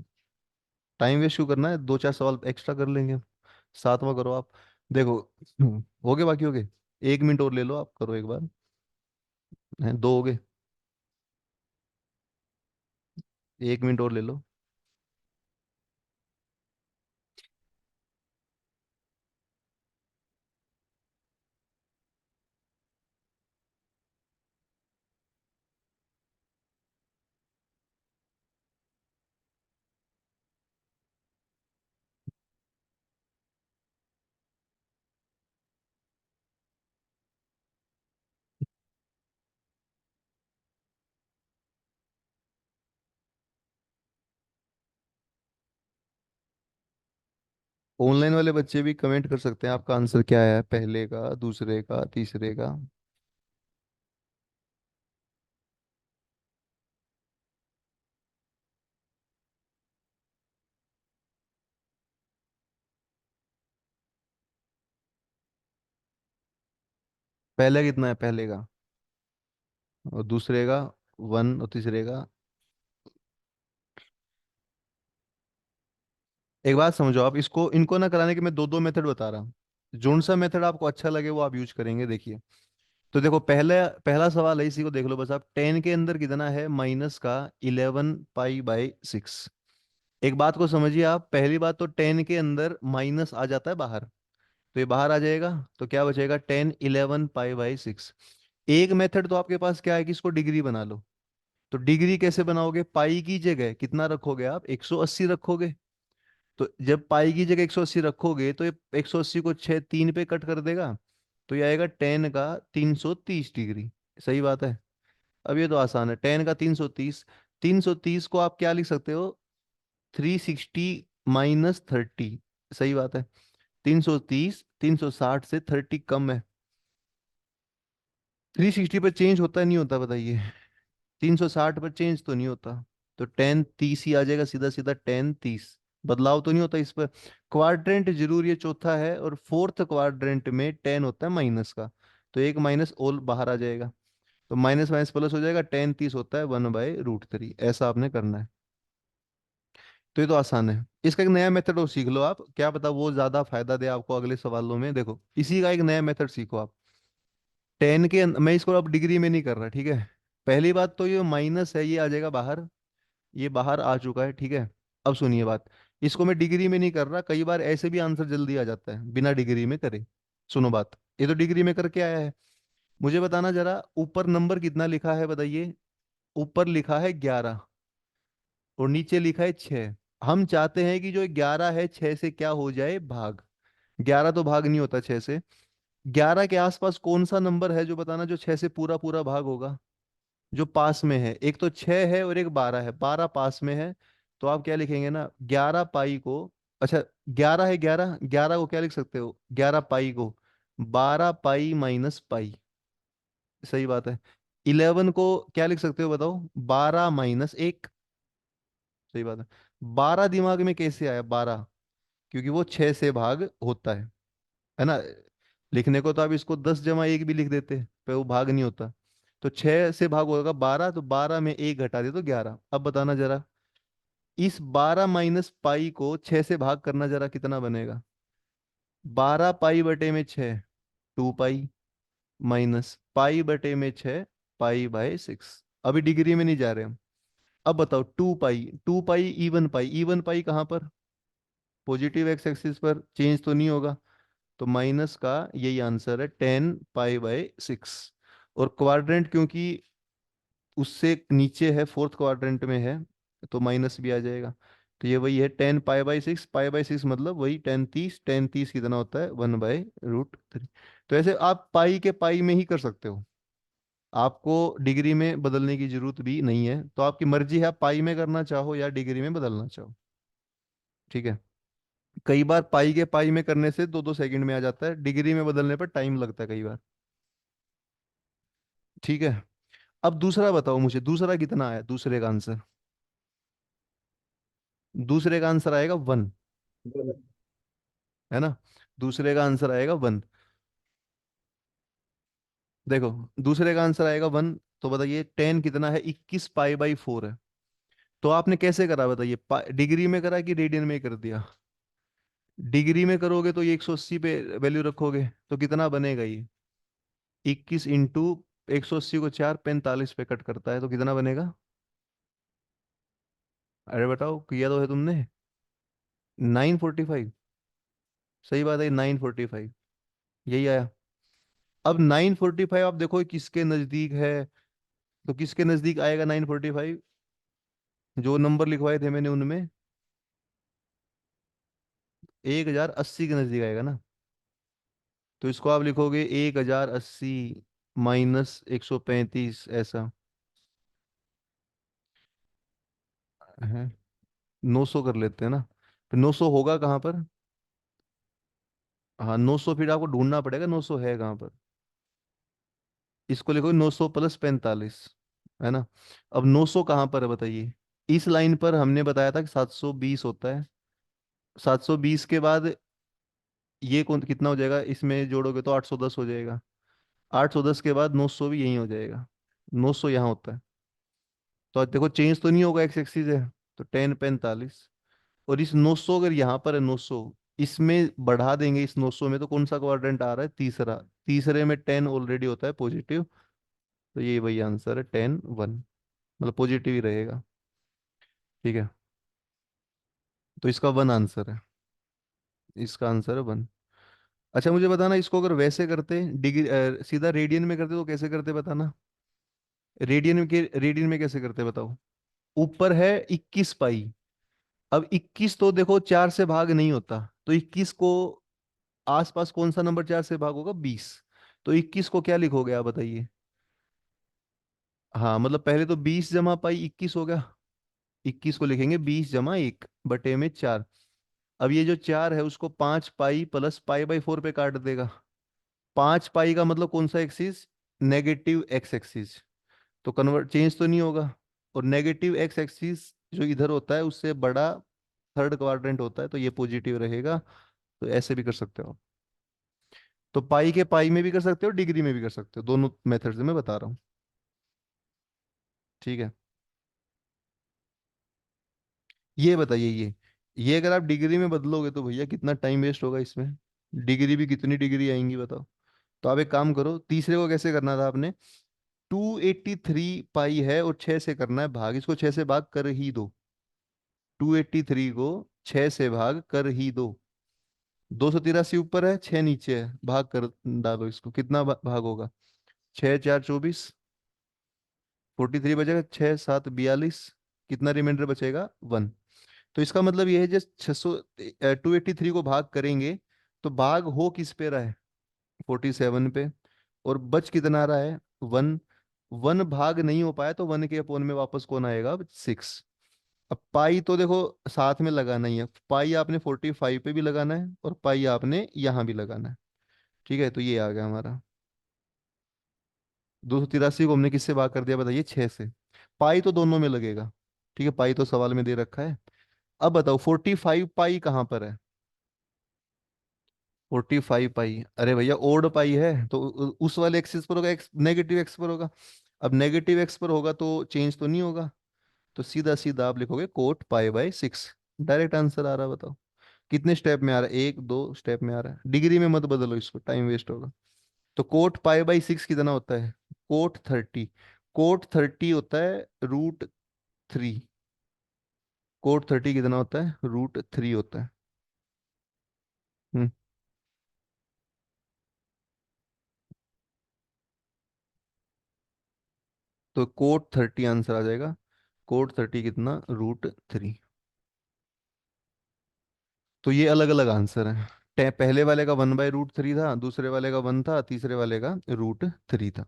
टाइम वेस्ट क्यों करना है, दो चार सवाल एक्स्ट्रा कर लेंगे। सातवां करो आप। देखो, हो गए, बाकी हो गए। 1 मिनट और ले लो, आप करो एक बार। हैं, दो हो गए। 1 मिनट और ले लो। ऑनलाइन वाले बच्चे भी कमेंट कर सकते हैं आपका आंसर क्या है, पहले का, दूसरे का, तीसरे का। पहले कितना है पहले का, और दूसरे का 1, और तीसरे का। एक बात समझो आप, इसको इनको ना कराने के मैं दो दो मेथड बता रहा हूँ। जोन सा मेथड आपको अच्छा लगे वो आप यूज करेंगे, देखिए। तो देखो, पहले पहला सवाल है, इसी को देख लो बस आप। 10 के अंदर कितना है माइनस का 11 पाई बाई 6। एक बात को समझिए आप, पहली बात तो 10 के अंदर माइनस आ जाता है बाहर, तो ये बाहर आ जाएगा। तो क्या बचेगा, 10 11 पाई बाई 6। एक मेथड तो आपके पास क्या है कि इसको डिग्री बना लो। तो डिग्री कैसे बनाओगे, पाई की जगह कितना रखोगे आप, 180 रखोगे। तो जब पाई की जगह 180 रखोगे तो ये 180 को 3 पे कट कर देगा। तो ये आएगा 10 का 330 डिग्री। सही बात है। अब ये तो आसान है, 10 का 330। 330 को आप क्या लिख सकते हो, 360 - 30। सही बात है। 330, 360 से 30 कम है। 360 पर चेंज होता है नहीं होता बताइए, 360 पर चेंज तो नहीं होता। तो 10 30 ही आ जाएगा, सीधा सीधा 10 30। बदलाव तो नहीं होता इस पर। क्वाड्रेंट जरूर ये चौथा है, और फोर्थ क्वाड्रेंट में 10 होता है माइनस का। तो एक माइनस ऑल बाहर आ जाएगा। तो माइनस माइनस प्लस हो जाएगा, 10 30 होता है 1/√3। ऐसा आपने करना है। तो ये तो आसान है। इसका एक नया मेथड और सीख लो आप, क्या पता वो ज्यादा फायदा दे आपको अगले सवालों में। देखो, इसी का एक नया मेथड सीखो आप। 10 के मैं इसको अब डिग्री में नहीं कर रहा, ठीक है। पहली बात तो ये माइनस है, ये आ जाएगा बाहर। ये बाहर आ चुका है, ठीक है। अब सुनिए बात, इसको मैं डिग्री में नहीं कर रहा, कई बार ऐसे भी आंसर जल्दी आ जाता है बिना डिग्री में करे। सुनो बात, ये तो डिग्री में करके आया है। मुझे बताना जरा, ऊपर नंबर कितना लिखा है बताइए। ऊपर लिखा है 11, और नीचे लिखा है 6। हम चाहते हैं कि जो 11 है 6 से क्या हो जाए, भाग। 11 तो भाग नहीं होता 6 से। 11 के आसपास कौन सा नंबर है जो बताना, जो 6 से पूरा पूरा भाग होगा। जो पास में है, एक तो 6 है और एक 12 है, 12 पास में है। तो आप क्या लिखेंगे ना, 11 पाई को, अच्छा 11 है, 11 11 को क्या लिख सकते हो, 11 पाई को 12 पाई - पाई। सही बात है। 11 को क्या लिख सकते हो बताओ, 12 - 1। सही बात है। 12 दिमाग में कैसे आया 12, क्योंकि वो 6 से भाग होता है ना। लिखने को तो आप इसको 10 - 1 भी लिख देते, पर वो भाग नहीं होता। तो 6 से भाग होगा 12, तो 12 में 1 घटा दे तो 11। अब बताना जरा, इस 12 - पाई को 6 से भाग करना, जरा कितना बनेगा। 12 पाई/6, 2 पाई, माइनस पाई/6, पाई/6। अभी डिग्री में नहीं जा रहे हम। अब बताओ, 2 पाई, 2 पाई इवन पाई, इवन पाई कहाँ पर, पॉजिटिव एक्स एक्सिस पर, चेंज तो नहीं होगा। तो माइनस का यही आंसर है, 10 पाई/6। और क्वाड्रेंट क्योंकि उससे नीचे है, फोर्थ क्वाड्रेंट में है, तो माइनस भी आ जाएगा। तो ये वही है, 10 पाई/6। पाई/6 मतलब वही 10 30। 10 30 कितना होता है, 1/√3। तो ऐसे आप पाई के पाई में ही कर सकते हो, आपको डिग्री में बदलने की जरूरत भी नहीं है। तो आपकी मर्जी है, आप पाई में करना चाहो या डिग्री में बदलना चाहो। ठीक है। कई बार पाई के पाई में करने से दो दो सेकंड में आ जाता है, डिग्री में बदलने पर टाइम लगता है कई बार। ठीक है। अब दूसरा बताओ मुझे, दूसरा कितना आया, दूसरे का आंसर। दूसरे का आंसर आएगा 1, है ना। दूसरे का आंसर आएगा 1। देखो, दूसरे का आंसर आएगा 1। तो बताइए 10 कितना है, 21 पाई/4 है। तो आपने कैसे करा बताइए, डिग्री में करा कि रेडियन में कर दिया। डिग्री में करोगे तो ये 180 पे वैल्यू रखोगे, तो कितना बनेगा ये, 21 × 180 को 4, 45 पे कट करता है, तो कितना बनेगा। अरे बताओ, किया तो है तुमने। 945। सही बात है, 945। यही आया। अब 945 आप देखो किसके नजदीक है। तो किसके नजदीक आएगा 945, जो नंबर लिखवाए थे मैंने उनमें। 1080 के नजदीक आएगा ना। तो इसको आप लिखोगे 1080 -135, ऐसा है। 900 कर लेते हैं ना। फिर 900 होगा कहाँ पर, हाँ 900 फिर आपको ढूंढना पड़ेगा 900 है कहाँ पर। इसको लिखो 900 प्लस 45, है ना। अब 900 कहाँ पर है बताइए। इस लाइन पर हमने बताया था कि 720 होता है। 720 के बाद ये कौन कितना हो जाएगा, इसमें जोड़ोगे तो 810 हो जाएगा। 810 के बाद 900 भी यही हो जाएगा। 900 यहाँ होता है। तो आज देखो चेंज तो नहीं होगा, एक्स एक्सिस है। तो 10 45। और इस 900 अगर यहाँ पर है 900, इसमें बढ़ा देंगे इस 900 में, तो कौन सा क्वाड्रेंट आ रहा है, तीसरा। तीसरे में 10 ऑलरेडी होता है पॉजिटिव। तो ये वही आंसर है 10 1, मतलब पॉजिटिव ही रहेगा। ठीक है। तो इसका 1 आंसर है। इसका आंसर है 1। अच्छा मुझे बताना, इसको अगर वैसे करते डिग्री सीधा रेडियन में करते तो कैसे करते बताना। रेडियन में कैसे करते बताओ। ऊपर है 21 पाई। अब 21 तो देखो 4 से भाग नहीं होता। तो 21 को आसपास कौन सा नंबर 4 से भाग होगा, 20। तो 21 को क्या लिखोगे आप बताइए। हाँ मतलब पहले तो 20 जमा पाई 21 हो गया। 21 को लिखेंगे 20 जमा 1/4। अब ये जो 4 है उसको 5 पाई प्लस पाई/4 पे काट देगा। 5 पाई का मतलब कौन सा एक्सिस, नेगेटिव एक्स एक्सिस। तो कन्वर्ट चेंज तो नहीं होगा। और नेगेटिव एक्स एक्सिस जो इधर होता है उससे बड़ा थर्ड क्वाड्रेंट होता है, तो ये पॉजिटिव रहेगा। तो ऐसे भी कर सकते हो आप। तो पाई के पाई में भी कर सकते हो, डिग्री में भी कर सकते हो, दोनों मेथड से मैं बता रहा हूँ। ठीक है। ये बताइए, ये अगर आप डिग्री में बदलोगे तो भैया कितना टाइम वेस्ट होगा इसमें। डिग्री भी कितनी डिग्री आएंगी बताओ। तो आप एक काम करो, तीसरे को कैसे करना था आपने। 283 पाई है और 6 से करना है भाग, इसको 6 से भाग कर ही दो। 283 को 6 से भाग कर ही दो। 283 ऊपर है, 6 नीचे है, भाग कर डालो इसको, कितना भाग होगा। 6 4 24। 43 बचेगा, 6 7 42। कितना रिमाइंडर बचेगा, 1। तो इसका मतलब ये है, जब 283 को भाग करेंगे तो भाग हो किस पे रहा है, 47 पे। और बच कितना रहा है, 1। 1 भाग नहीं हो पाया तो 1 के अपोन में वापस कौन आएगा, 6। अब पाई तो देखो साथ में लगाना ही है, पाई आपने 45 पे भी लगाना है और पाई आपने यहाँ भी लगाना है। ठीक है, तो ये आ गया हमारा। 283 को हमने किससे भाग कर दिया बताइए, 6 से। पाई तो दोनों में लगेगा। ठीक है, पाई तो सवाल में दे रखा है। अब बताओ 45 पाई कहाँ पर है। 45 पाई, अरे भैया ओड पाई है तो उस वाले एक्सिस पर होगा, एक्स नेगेटिव एक्स पर होगा। अब नेगेटिव एक्स पर होगा तो चेंज तो नहीं होगा। तो सीधा सीधा आप लिखोगे कोट पाई/6। डायरेक्ट आंसर आ रहा है, बताओ। कितने स्टेप में आ रहा है, 1 2 स्टेप में आ रहा है। डिग्री में मत बदलो इसको, टाइम वेस्ट होगा। तो कोट पाई/6 कितना होता है, कोट 30। कोट 30 होता है √3। कोट 30 कितना होता है, √3 होता है। हम्म। तो कोट 30 आंसर आ जाएगा। कोट 30 कितना, √3। तो ये अलग अलग आंसर है। पहले वाले का 1/√3 था, दूसरे वाले का 1 था, तीसरे वाले का √3 था।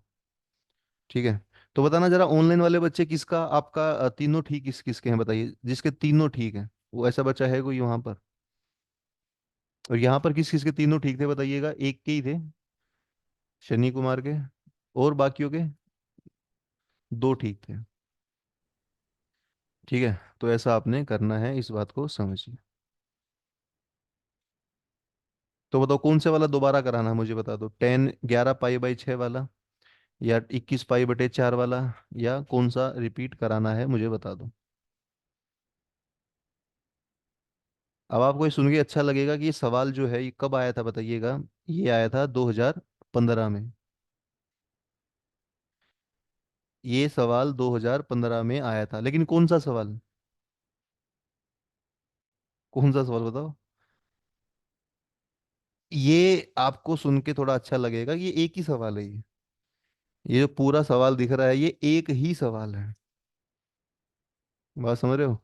ठीक है। तो बताना जरा, ऑनलाइन वाले बच्चे किसका आपका तीनों ठीक किस किसके हैं बताइए, जिसके तीनों ठीक हैं, वो ऐसा बच्चा है कोई वहां पर। और यहाँ पर किस किसके तीनों ठीक थे बताइएगा, एक के ही थे, शनि कुमार के। और बाकियों के 2 ठीक थे। ठीक है, तो ऐसा आपने करना है, इस बात को समझिए। तो बताओ कौन से वाला दोबारा कराना है, मुझे बता दो। 11 पाई/6 वाला, या 21 पाई/4 वाला, या कौन सा रिपीट कराना है मुझे बता दो। अब आपको ये सुन के अच्छा लगेगा कि ये सवाल जो है ये कब आया था बताइएगा। ये आया था 2015 में। ये सवाल 2015 में आया था, लेकिन कौन सा सवाल, कौन सा सवाल बताओ। ये आपको सुन के थोड़ा अच्छा लगेगा कि ये एक ही सवाल है ये जो पूरा सवाल दिख रहा है ये एक ही सवाल है। बात समझ रहे हो।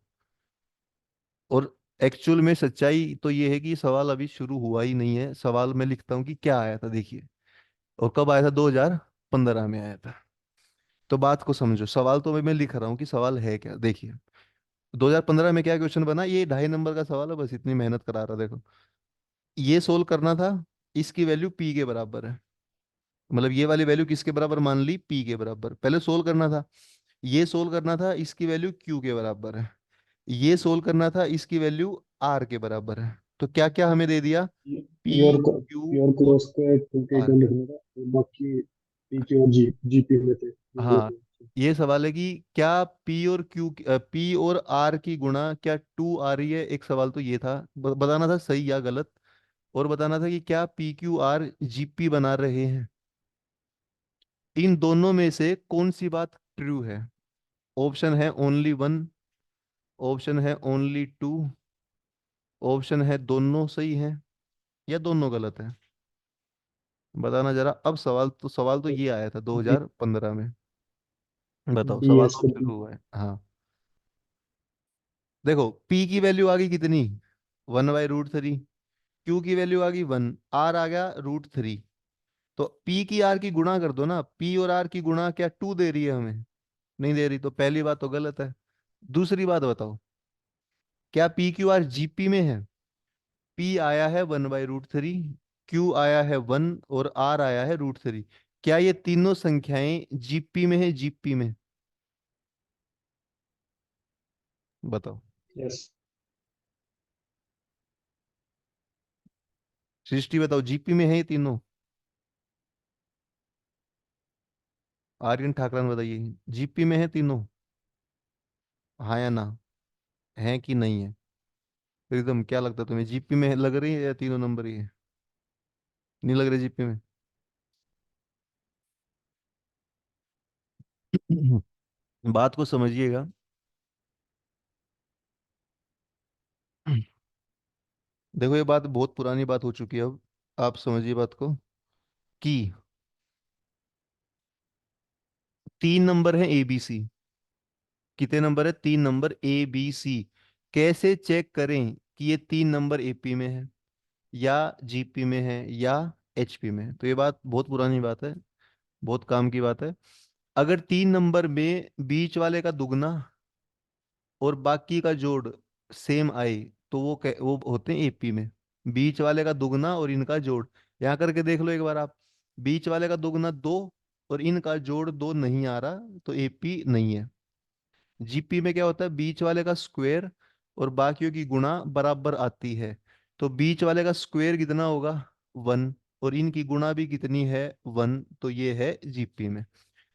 और एक्चुअल में सच्चाई तो ये है कि ये सवाल अभी शुरू हुआ ही नहीं है। सवाल मैं लिखता हूँ कि क्या आया था देखिए। और कब आया था, 2015 में आया था। तो बात को समझो, सवाल तो मैं लिख रहा हूँ कि सवाल है क्या, देखिए। 2015 में क्या क्वेश्चन बना, ये 2.5 नंबर का सवाल है, बस इतनी मेहनत करा रहा देखो। ये सोल्व करना था इसकी वैल्यू पी के बराबर है। मतलब ये वाली वैल्यू किसके बराबर मान ली, पी के बराबर। पहले सोल्व करना था, ये सोल्व करना था, इसकी वैल्यू क्यू के बराबर है। ये सोल्व करना था, इसकी वैल्यू आर के बराबर है। तो क्या क्या हमें दे दिया, पी, प्योर क्यू प्योर और क्रॉस को टू के आर। इक्वल लिखने का, और बाकी पीके और जीपी में थे ये दो हाँ, थे। ये सवाल है कि क्या पी और क्यू, पी और आर की गुणा क्या टू आ रही है। एक सवाल तो ये था, बताना था सही या गलत। और बताना था कि क्या पी क्यू आर जीपी बना रहे हैं। इन दोनों में से कौन सी बात ट्रू है। ऑप्शन है ओनली वन, ऑप्शन है ओनली टू, ऑप्शन है दोनों सही है, या दोनों गलत है। बताना जरा। अब सवाल तो तो ये आया था बी 2015 में। बताओ, बी सवाल एस तो कर शुरू दी। हुआ है। हाँ, देखो, P की वैल्यू आ गई कितनी, 1/√3। Q की वैल्यू आ गई 1, R आ गया √3। तो P की R की गुणा कर दो ना। P और R की गुणा क्या 2 दे रही है हमें, नहीं दे रही। तो पहली बात तो गलत है। दूसरी बात बताओ, क्या पी क्यू आर जीपी में है। P आया है 1/√3, Q आया है 1 और R आया है √3। क्या ये तीनों संख्याएं जीपी में है, जीपी में। बताओ। यस। सृष्टि बताओ, जीपी में है ये तीनों। आर्यन ठाकरान बताइए, जीपी में है तीनों, हाँ या ना, है कि नहीं है। एकदम क्या लगता है तुम्हें, जीपी में लग रही है या तीनों नंबर ही है। नहीं लग रही जीपी में। बात को समझिएगा। देखो, ये बात बहुत पुरानी बात हो चुकी है अब। आप समझिए बात को, कि 3 नंबर है ए बी सी। कितने नंबर है, 3 नंबर ए बी सी। कैसे चेक करें कि ये 3 नंबर एपी में है, या जीपी में है, या एचपी में है। तो ये बात बहुत पुरानी बात है, बहुत काम की बात है। अगर 3 नंबर में बीच वाले का दुगना और बाकी का जोड़ सेम आए, तो वो होते हैं एपी में। बीच वाले का दुगना और इनका जोड़, यहाँ करके देख लो एक बार आप। बीच वाले का दुगना 2 और इनका जोड़ 2 नहीं आ रहा, तो एपी नहीं है। जीपी में क्या होता है, बीच वाले का स्क्वायर और बाकियों की गुणा बराबर आती है। तो बीच वाले का स्क्वायर कितना होगा, 1, और इनकी गुणा भी कितनी है, 1। तो ये है जीपी में।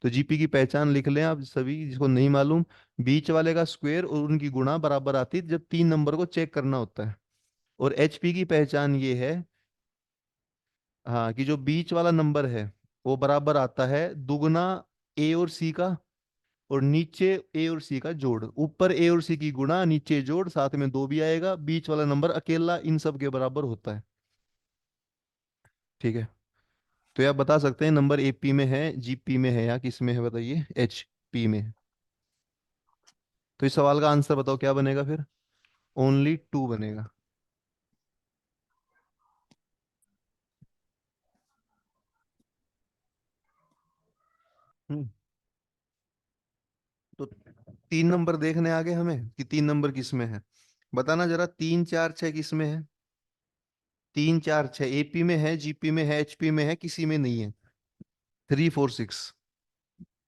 तो जीपी की पहचान लिख लें आप सभी, जिसको नहीं मालूम। बीच वाले का स्क्वायर और उनकी गुणा बराबर आती है जब 3 नंबर को चेक करना होता है। और एचपी की पहचान ये है, हाँ, कि जो बीच वाला नंबर है वो बराबर आता है दुगना ए और सी का, और नीचे ए और सी का जोड़। ऊपर ए और सी की गुणा, नीचे जोड़, साथ में 2 भी आएगा। बीच वाला नंबर अकेला इन सब के बराबर होता है। ठीक है। तो ये आप बता सकते हैं नंबर एपी में है, जीपी में है, या किस में है, बताइए, एच पी में है। तो इस सवाल का आंसर बताओ क्या बनेगा फिर, ओनली 2 बनेगा। हम्म। तो 3 नंबर देखने आगे हमें कि 3 नंबर किस में है। बताना जरा, 3 4 6 किस में है। 3 4 6 एपी में है, जीपी में है, एचपी में है, किसी में नहीं है। 3 4 6,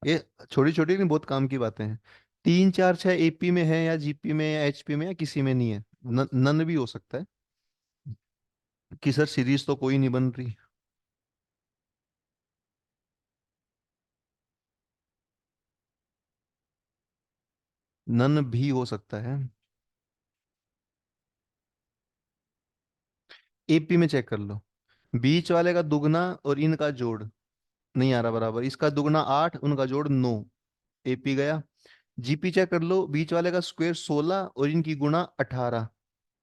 ये छोटी छोटी लेकिन बहुत काम की बातें हैं। 3 4 6 एपी में है, या जीपी में, या एचपी में, या किसी में नहीं है। नन भी हो सकता है, कि सर सीरीज तो कोई नहीं बन रही। नन भी हो सकता है। एपी में चेक कर लो, बीच वाले का दुगना और इनका जोड़ नहीं आ रहा बराबर। इसका दुगना 8, उनका जोड़ 9, एपी गया। जीपी चेक कर लो, बीच वाले का स्क्वायर 16 और इनकी गुणा 18,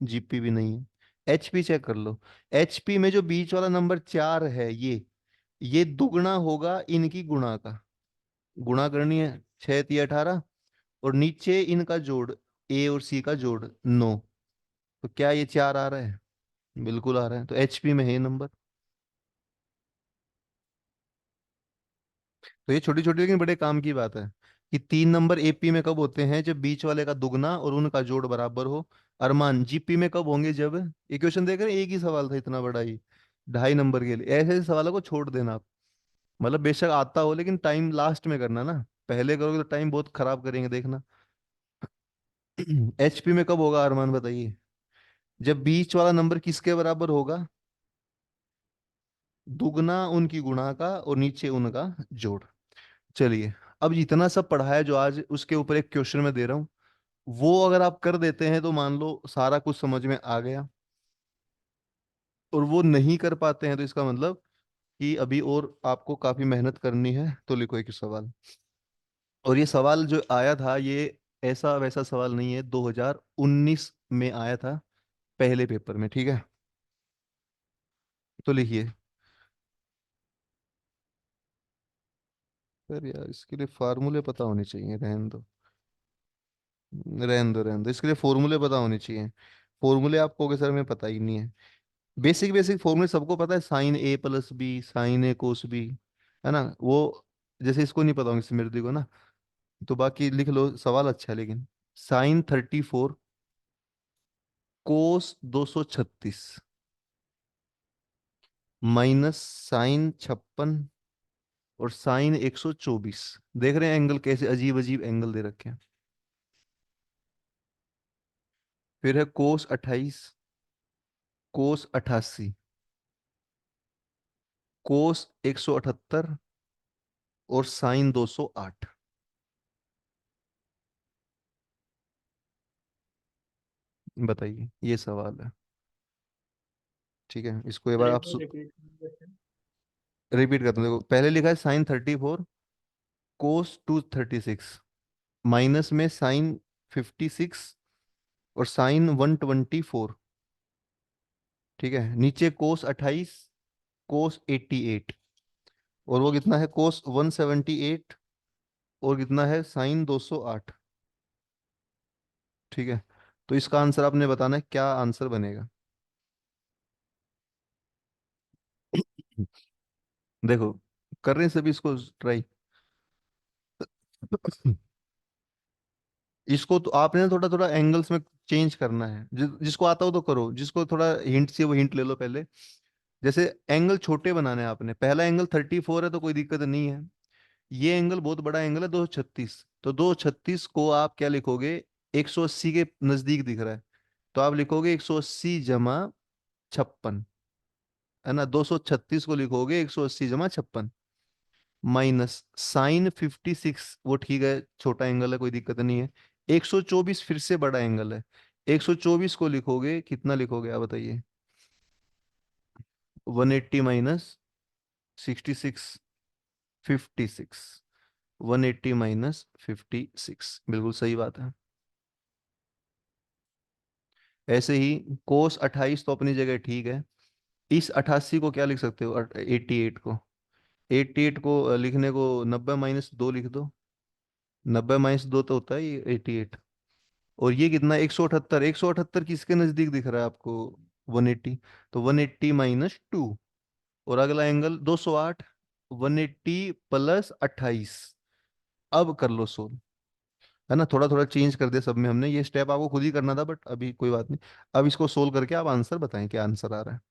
जीपी भी नहीं है। एचपी चेक कर लो, एचपी में जो बीच वाला नंबर 4 है, ये दुगना होगा इनकी गुणा का। गुणा करनी है, 6 3 18, और नीचे इनका जोड़, ए और सी का जोड़ 9। तो क्या ये 4 आ रहा है, बिल्कुल आ रहा है। तो एचपी में है ये नंबर। तो ये छोटी छोटी लेकिन बड़े काम की बात है, कि 3 नंबर एपी में कब होते हैं, जब बीच वाले का दुगना और उनका जोड़ बराबर हो। अरमान, जीपी में कब होंगे, जब, ये क्वेश्चन देख रहे हैं, एक ही सवाल था इतना बड़ा ही। 2.5 नंबर के लिए ऐसे ऐसे सवालों को छोड़ देना आप। मतलब बेशक आता हो लेकिन टाइम लास्ट में करना ना, पहले करोगे तो टाइम बहुत खराब करेंगे देखना। एचपी में कब होगा अरमान बताइए? जब बीच वाला नंबर किसके बराबर होगा? दुगना उनकी गुणा का और नीचे उनका जोड़। चलिए, अब इतना सब पढ़ा है जो आज, उसके ऊपर एक क्वेश्चन मैं दे रहा हूँ। वो अगर आप कर देते हैं तो मान लो सारा कुछ समझ में आ गया, और वो नहीं कर पाते हैं तो इसका मतलब कि अभी और आपको काफी मेहनत करनी है। तो लिखो एक सवाल। और ये सवाल जो आया था ये ऐसा वैसा सवाल नहीं है, 2019 में आया था पहले पेपर में, ठीक है? तो लिखिए। सर यार इसके लिए फार्मूले पता होने चाहिए, रहने दो। रहने दो इसके लिए फॉर्मूले पता होने चाहिए। फॉर्मूले आप कहोगे सर में पता ही नहीं है। बेसिक बेसिक फॉर्मूले सबको पता है, sign A plus B, sign A cos B, है ना वो। जैसे इसको नहीं पता होंगे स्मृति को ना, तो बाकी लिख लो, सवाल अच्छा है लेकिन। sin 34 cos 236 माइनस sin 56 और sin 124। देख रहे हैं एंगल कैसे अजीब अजीब एंगल दे रखे हैं। फिर है cos 28, cos 88, cos 178 और sin 208। बताइए, ये सवाल है। ठीक है, इसको एक सर बार एक आप बार रिपीट कीजिए। रिपीट करते हैं। देखो पहले लिखा है sin 34 cos 236 माइनस में sin 56 और sin 124। ठीक है, नीचे cos 28, cos 88, और वो कितना है cos 178, और कितना है sin 208। ठीक है, तो इसका आंसर आपने बताना है, क्या आंसर बनेगा? देखो, कर रहे हैं सभी इसको ट्राई। इसको तो आपने ना थोड़ा थोड़ा एंगल्स में चेंज करना है, जिसको आता हो तो करो, जिसको थोड़ा हिंट चाहिए वो हिंट ले लो पहले। जैसे एंगल छोटे बनाने हैं आपने, पहला एंगल 34 है तो कोई दिक्कत नहीं है। ये एंगल बहुत बड़ा एंगल है 236, तो 236 को आप क्या लिखोगे? 180 के नजदीक दिख रहा है, तो आप लिखोगे 180 जमा 56, है ना? 236 को लिखोगे 180 जमा 56, माइनस sin 56, वो ठीक है छोटा एंगल है कोई दिक्कत नहीं है। 124 फिर से बड़ा एंगल है, 124 को लिखोगे कितना लिखोगे आप बताइए? 180 - 66, 56। 180 - 56, बिल्कुल सही बात है। ऐसे ही cos 28 तो अपनी जगह ठीक है। इस 88 को क्या लिख सकते हो? 88 को, 88 को लिखने को 90 - 2 लिख दो। 90 - 2 तो होता है ये 88। और ये कितना? 178, 178 किसके नजदीक दिख रहा है आपको? 180, तो 180 - 2। और अगला एंगल 208, 180 + 28। अब कर लो सोल्व, है ना? थोड़ा थोड़ा चेंज कर दिया सब में हमने, ये स्टेप आपको खुद ही करना था बट अभी कोई बात नहीं। अब इसको सोल्व करके आप आंसर बताएं, क्या आंसर आ रहा है?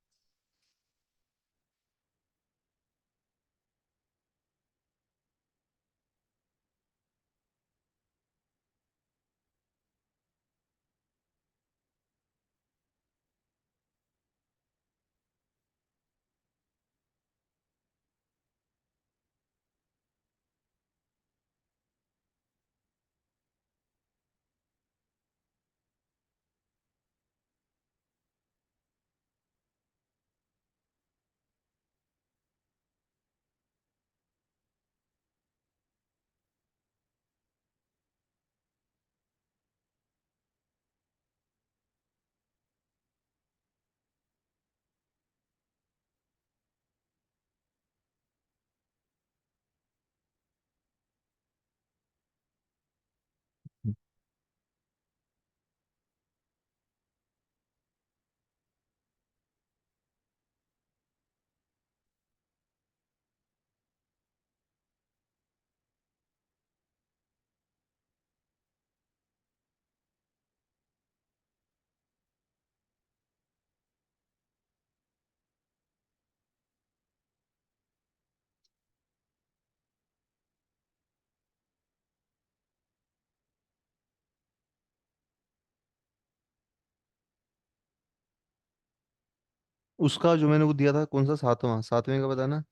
उसका जो मैंने वो दिया था कौन सा, सातवां, सातवें का बताना।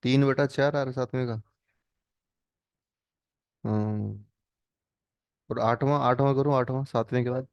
3/4 आ रहा है सातवें का। हाँ। और आठवां, आठवां करो, आठवां सातवें के बाद।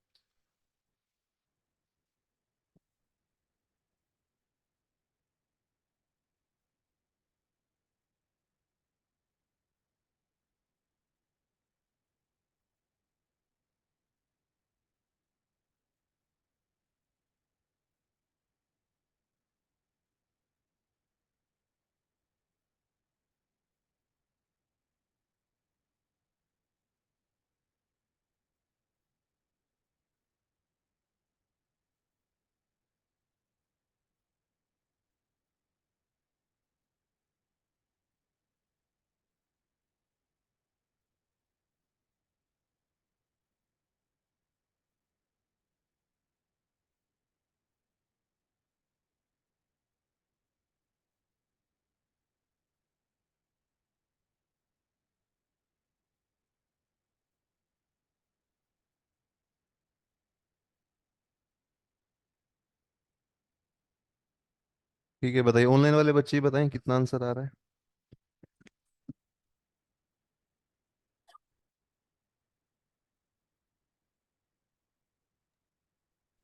ठीक है, बताइए, ऑनलाइन वाले बच्चे ही बताएं कितना आंसर आ रहा है।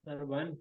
सर 1।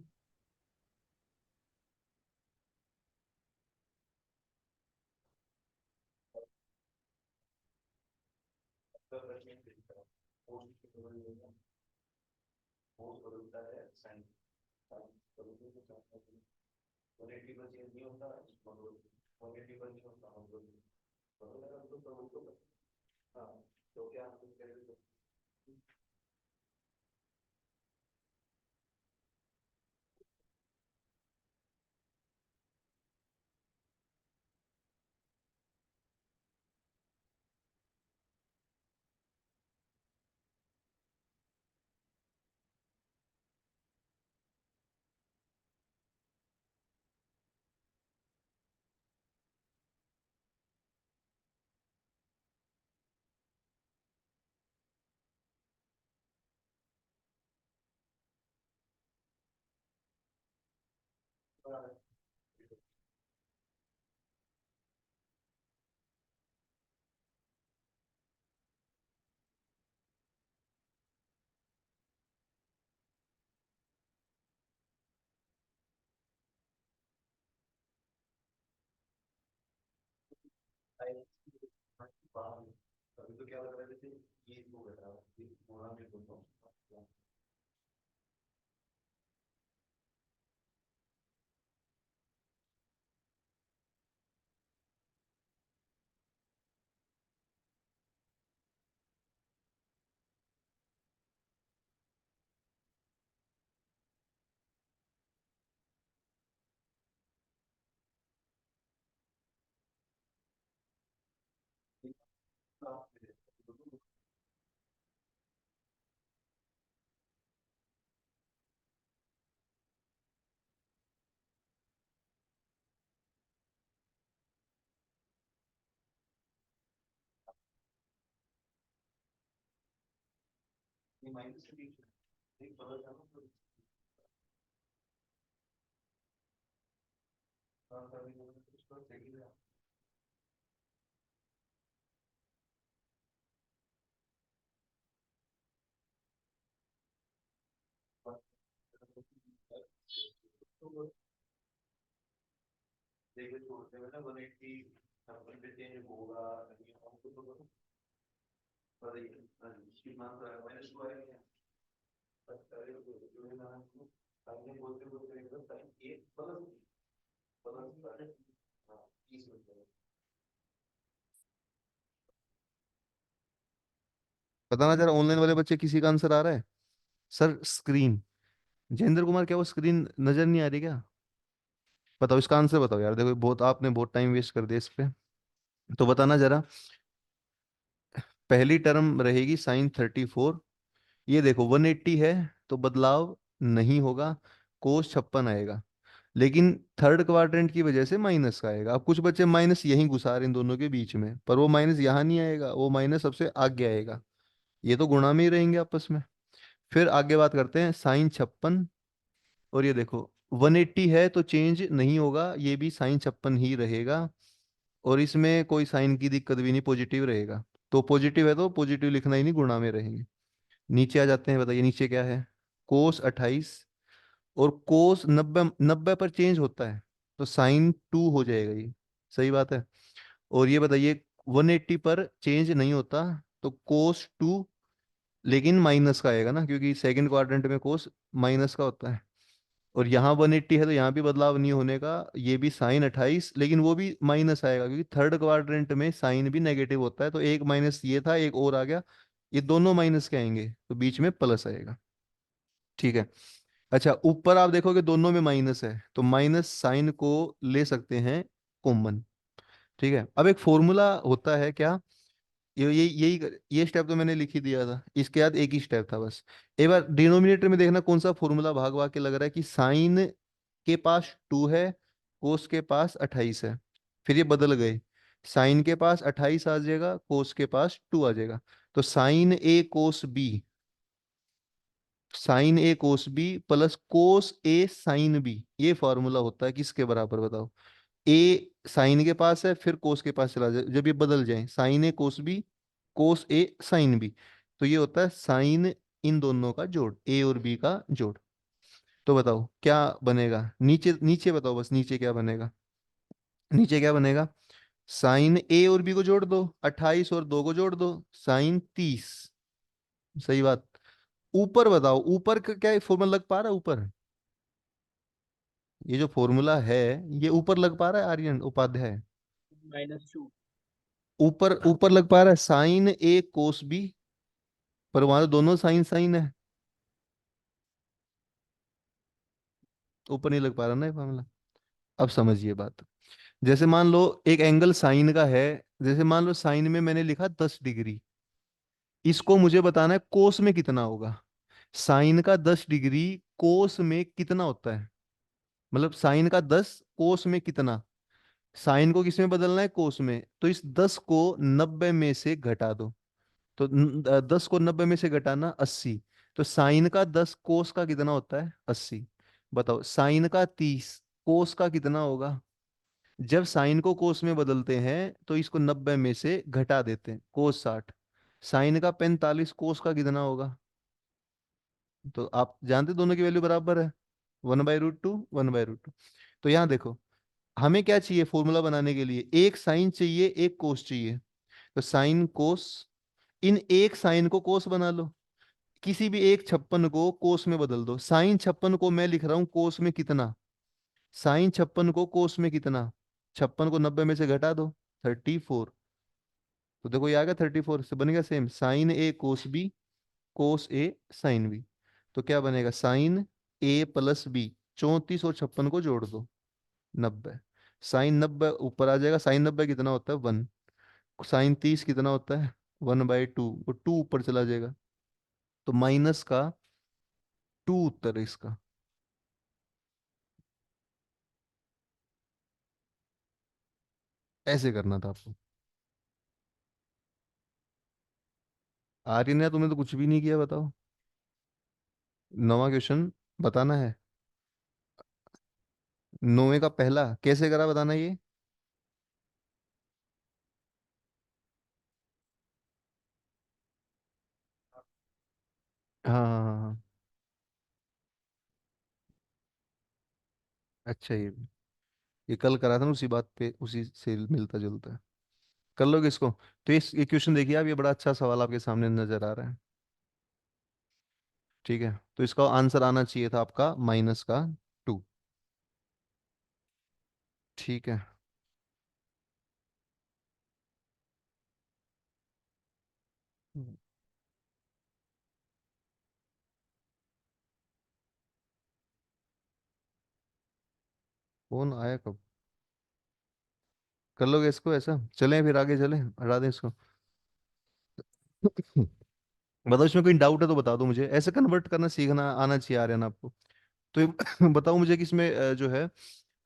बताना जरा, ऑनलाइन वाले बच्चे किसी का आंसर आ रहा है। सर स्क्रीन, जयेंद्र कुमार, क्या वो स्क्रीन नजर नहीं आ रही क्या? बताओ इसका आंसर बताओ यार, देखो बहुत आपने बहुत टाइम वेस्ट कर दिया इस पे। तो बताना जरा। पहली टर्म रहेगी sin 34। ये देखो 180 है, तो बदलाव नहीं होगा। cos 56 आएगा। लेकिन थर्ड क्वाड्रेंट की वजह से माइनस का आएगा। अब कुछ बच्चे माइनस यहीं घुसा रहे हैं इन दोनों के बीच में, पर वो माइनस यहाँ नहीं आएगा, वो माइनस सबसे आगे आएगा। ये तो गुणा में ही रहेंगे आपस में। फिर आगे बात करते हैं sin 56। और ये देखो 180 है तो चेंज नहीं होगा, ये भी साइन 56 ही रहेगा। और इसमें कोई साइन की दिक्कत भी नहीं, पॉजिटिव रहेगा। तो पॉजिटिव है तो पॉजिटिव लिखना ही नहीं, गुणा में रहेंगे। नीचे आ जाते हैं, बताइए नीचे क्या है। कोस 28, और कोस 90, 90 पर चेंज होता है तो साइन 2 हो जाएगा ये। सही बात है। और ये बताइए 180 पर चेंज नहीं होता तो कोस 2, लेकिन माइनस का आएगा ना, क्योंकि सेकंड क्वाड्रेंट में कोस माइनस का होता है। और यहाँ 180 है तो यहाँ भी बदलाव नहीं होने का, ये भी साइन 28, लेकिन वो भी माइनस आएगा क्योंकि थर्ड क्वाड्रेंट में साइन भी नेगेटिव होता है। तो एक माइनस ये था, एक और आ गया, ये दोनों माइनस के आएंगे तो बीच में प्लस आएगा। ठीक है। अच्छा, ऊपर आप देखोगे दोनों में माइनस है तो माइनस साइन को ले सकते हैं कॉमन। ठीक है। अब एक फॉर्मूला होता है क्या, ये स्टेप तो मैंने लिख ही दिया था, इसके बाद एक ही स्टेप था बस। एक बार डिनोमिनेटर में देखना कौन सा फॉर्मूला भाग भाग के लग रहा है, कि साइन के पास 2 है, कोस के पास 28 है। फिर ये बदल गए, साइन के पास 28 आ जाएगा, कोस के पास 2 आ जाएगा। तो साइन ए कोस बी, साइन ए कोस बी प्लस कोस ए साइन बी, ये फॉर्मूला होता है किसके बराबर बताओ। ए साइन के पास है, फिर कोस के पास चला जाए, जब ये बदल जाए साइन ए कोस बी, कोस ए साइन बी, तो ये होता है साइन इन दोनों का जोड़, ए और बी का जोड़। तो बताओ क्या बनेगा, नीचे नीचे बताओ बस, नीचे क्या बनेगा। नीचे क्या बनेगा, साइन ए और बी को जोड़ दो, 28 और 2 को जोड़ दो, साइन 30। सही बात। ऊपर बताओ, ऊपर का क्या फॉर्मूला लग पा रहा है ऊपर, ये जो फॉर्मूला है ये ऊपर लग पा रहा है आर्यन उपाध्याय। -2। ऊपर ऊपर लग पा रहा है साइन ए कोस बी, पर वहां तो दोनों साइन साइन है, ऊपर नहीं लग पा रहा ना ये फॉर्मूला। अब समझिए बात। जैसे मान लो एक एंगल साइन का है, जैसे मान लो साइन में मैंने लिखा 10 डिग्री, इसको मुझे बताना है कोस में कितना होगा। साइन का 10 डिग्री कोस में कितना होता है, मतलब साइन का 10 कोस में कितना। साइन को किस में बदलना है, कोस में, तो इस 10 को 90 में से घटा दो। तो 10 को 90 में से घटाना 80। तो साइन का 10 कोस का कितना होता है, 80। बताओ साइन का 30 कोस का कितना होगा। जब साइन को कोस में बदलते हैं तो इसको 90 में से घटा देते हैं, कोस 60। साइन का 45 कोस का कितना होगा। तो आप जानते दोनों की वैल्यू बराबर है, 1/√2, 1/√2। तो यहाँ देखो, हमें क्या चाहिए फॉर्मूला बनाने के लिए, एक साइन चाहिए एक कोस चाहिए। तो साइन कोस, इन एक साइन को कोस बना लो, किसी भी एक 56 को कोस में बदल दो। साइन 56 को मैं लिख रहा हूं कोस में कितना, साइन 56 को कोस में कितना, 56 को 90 में से घटा दो, 34। तो देखो ये आ गया 34, से बन गया सेम साइन ए कोस बी, कोस ए साइन बी। तो क्या बनेगा, साइन ए प्लस बी, 34 और 56 को जोड़ दो, 90। साइन 90 ऊपर आ जाएगा, साइन 90 कितना होता है 1, साइन 30 कितना होता है 1/2, वो 2 ऊपर चला जाएगा। तो माइनस का 2 उत्तर है इसका। ऐसे करना था आपको। आर्यन ने तुमने तो कुछ भी नहीं किया, बताओ। नवा क्वेश्चन बताना है, 9वें का पहला कैसे करा बताना ये। हाँ हाँ हाँ हाँ। अच्छा, ये कल करा था ना, उसी बात पे उसी से मिलता जुलता है। कर लोगे इसको। तो ये क्वेश्चन देखिए आप, ये बड़ा अच्छा सवाल आपके सामने नजर आ रहा है। ठीक है, तो इसका आंसर आना चाहिए था आपका -2। ठीक है। कौन आया कब, कर लोगे इसको ऐसा, चलें फिर आगे चलें, हटा दें इसको। बताओ इसमें कोई डाउट है तो बता दो मुझे, ऐसे कन्वर्ट करना सीखना आना चाहिए आर्यन आपको। तो ये बताओ मुझे कि इसमें जो है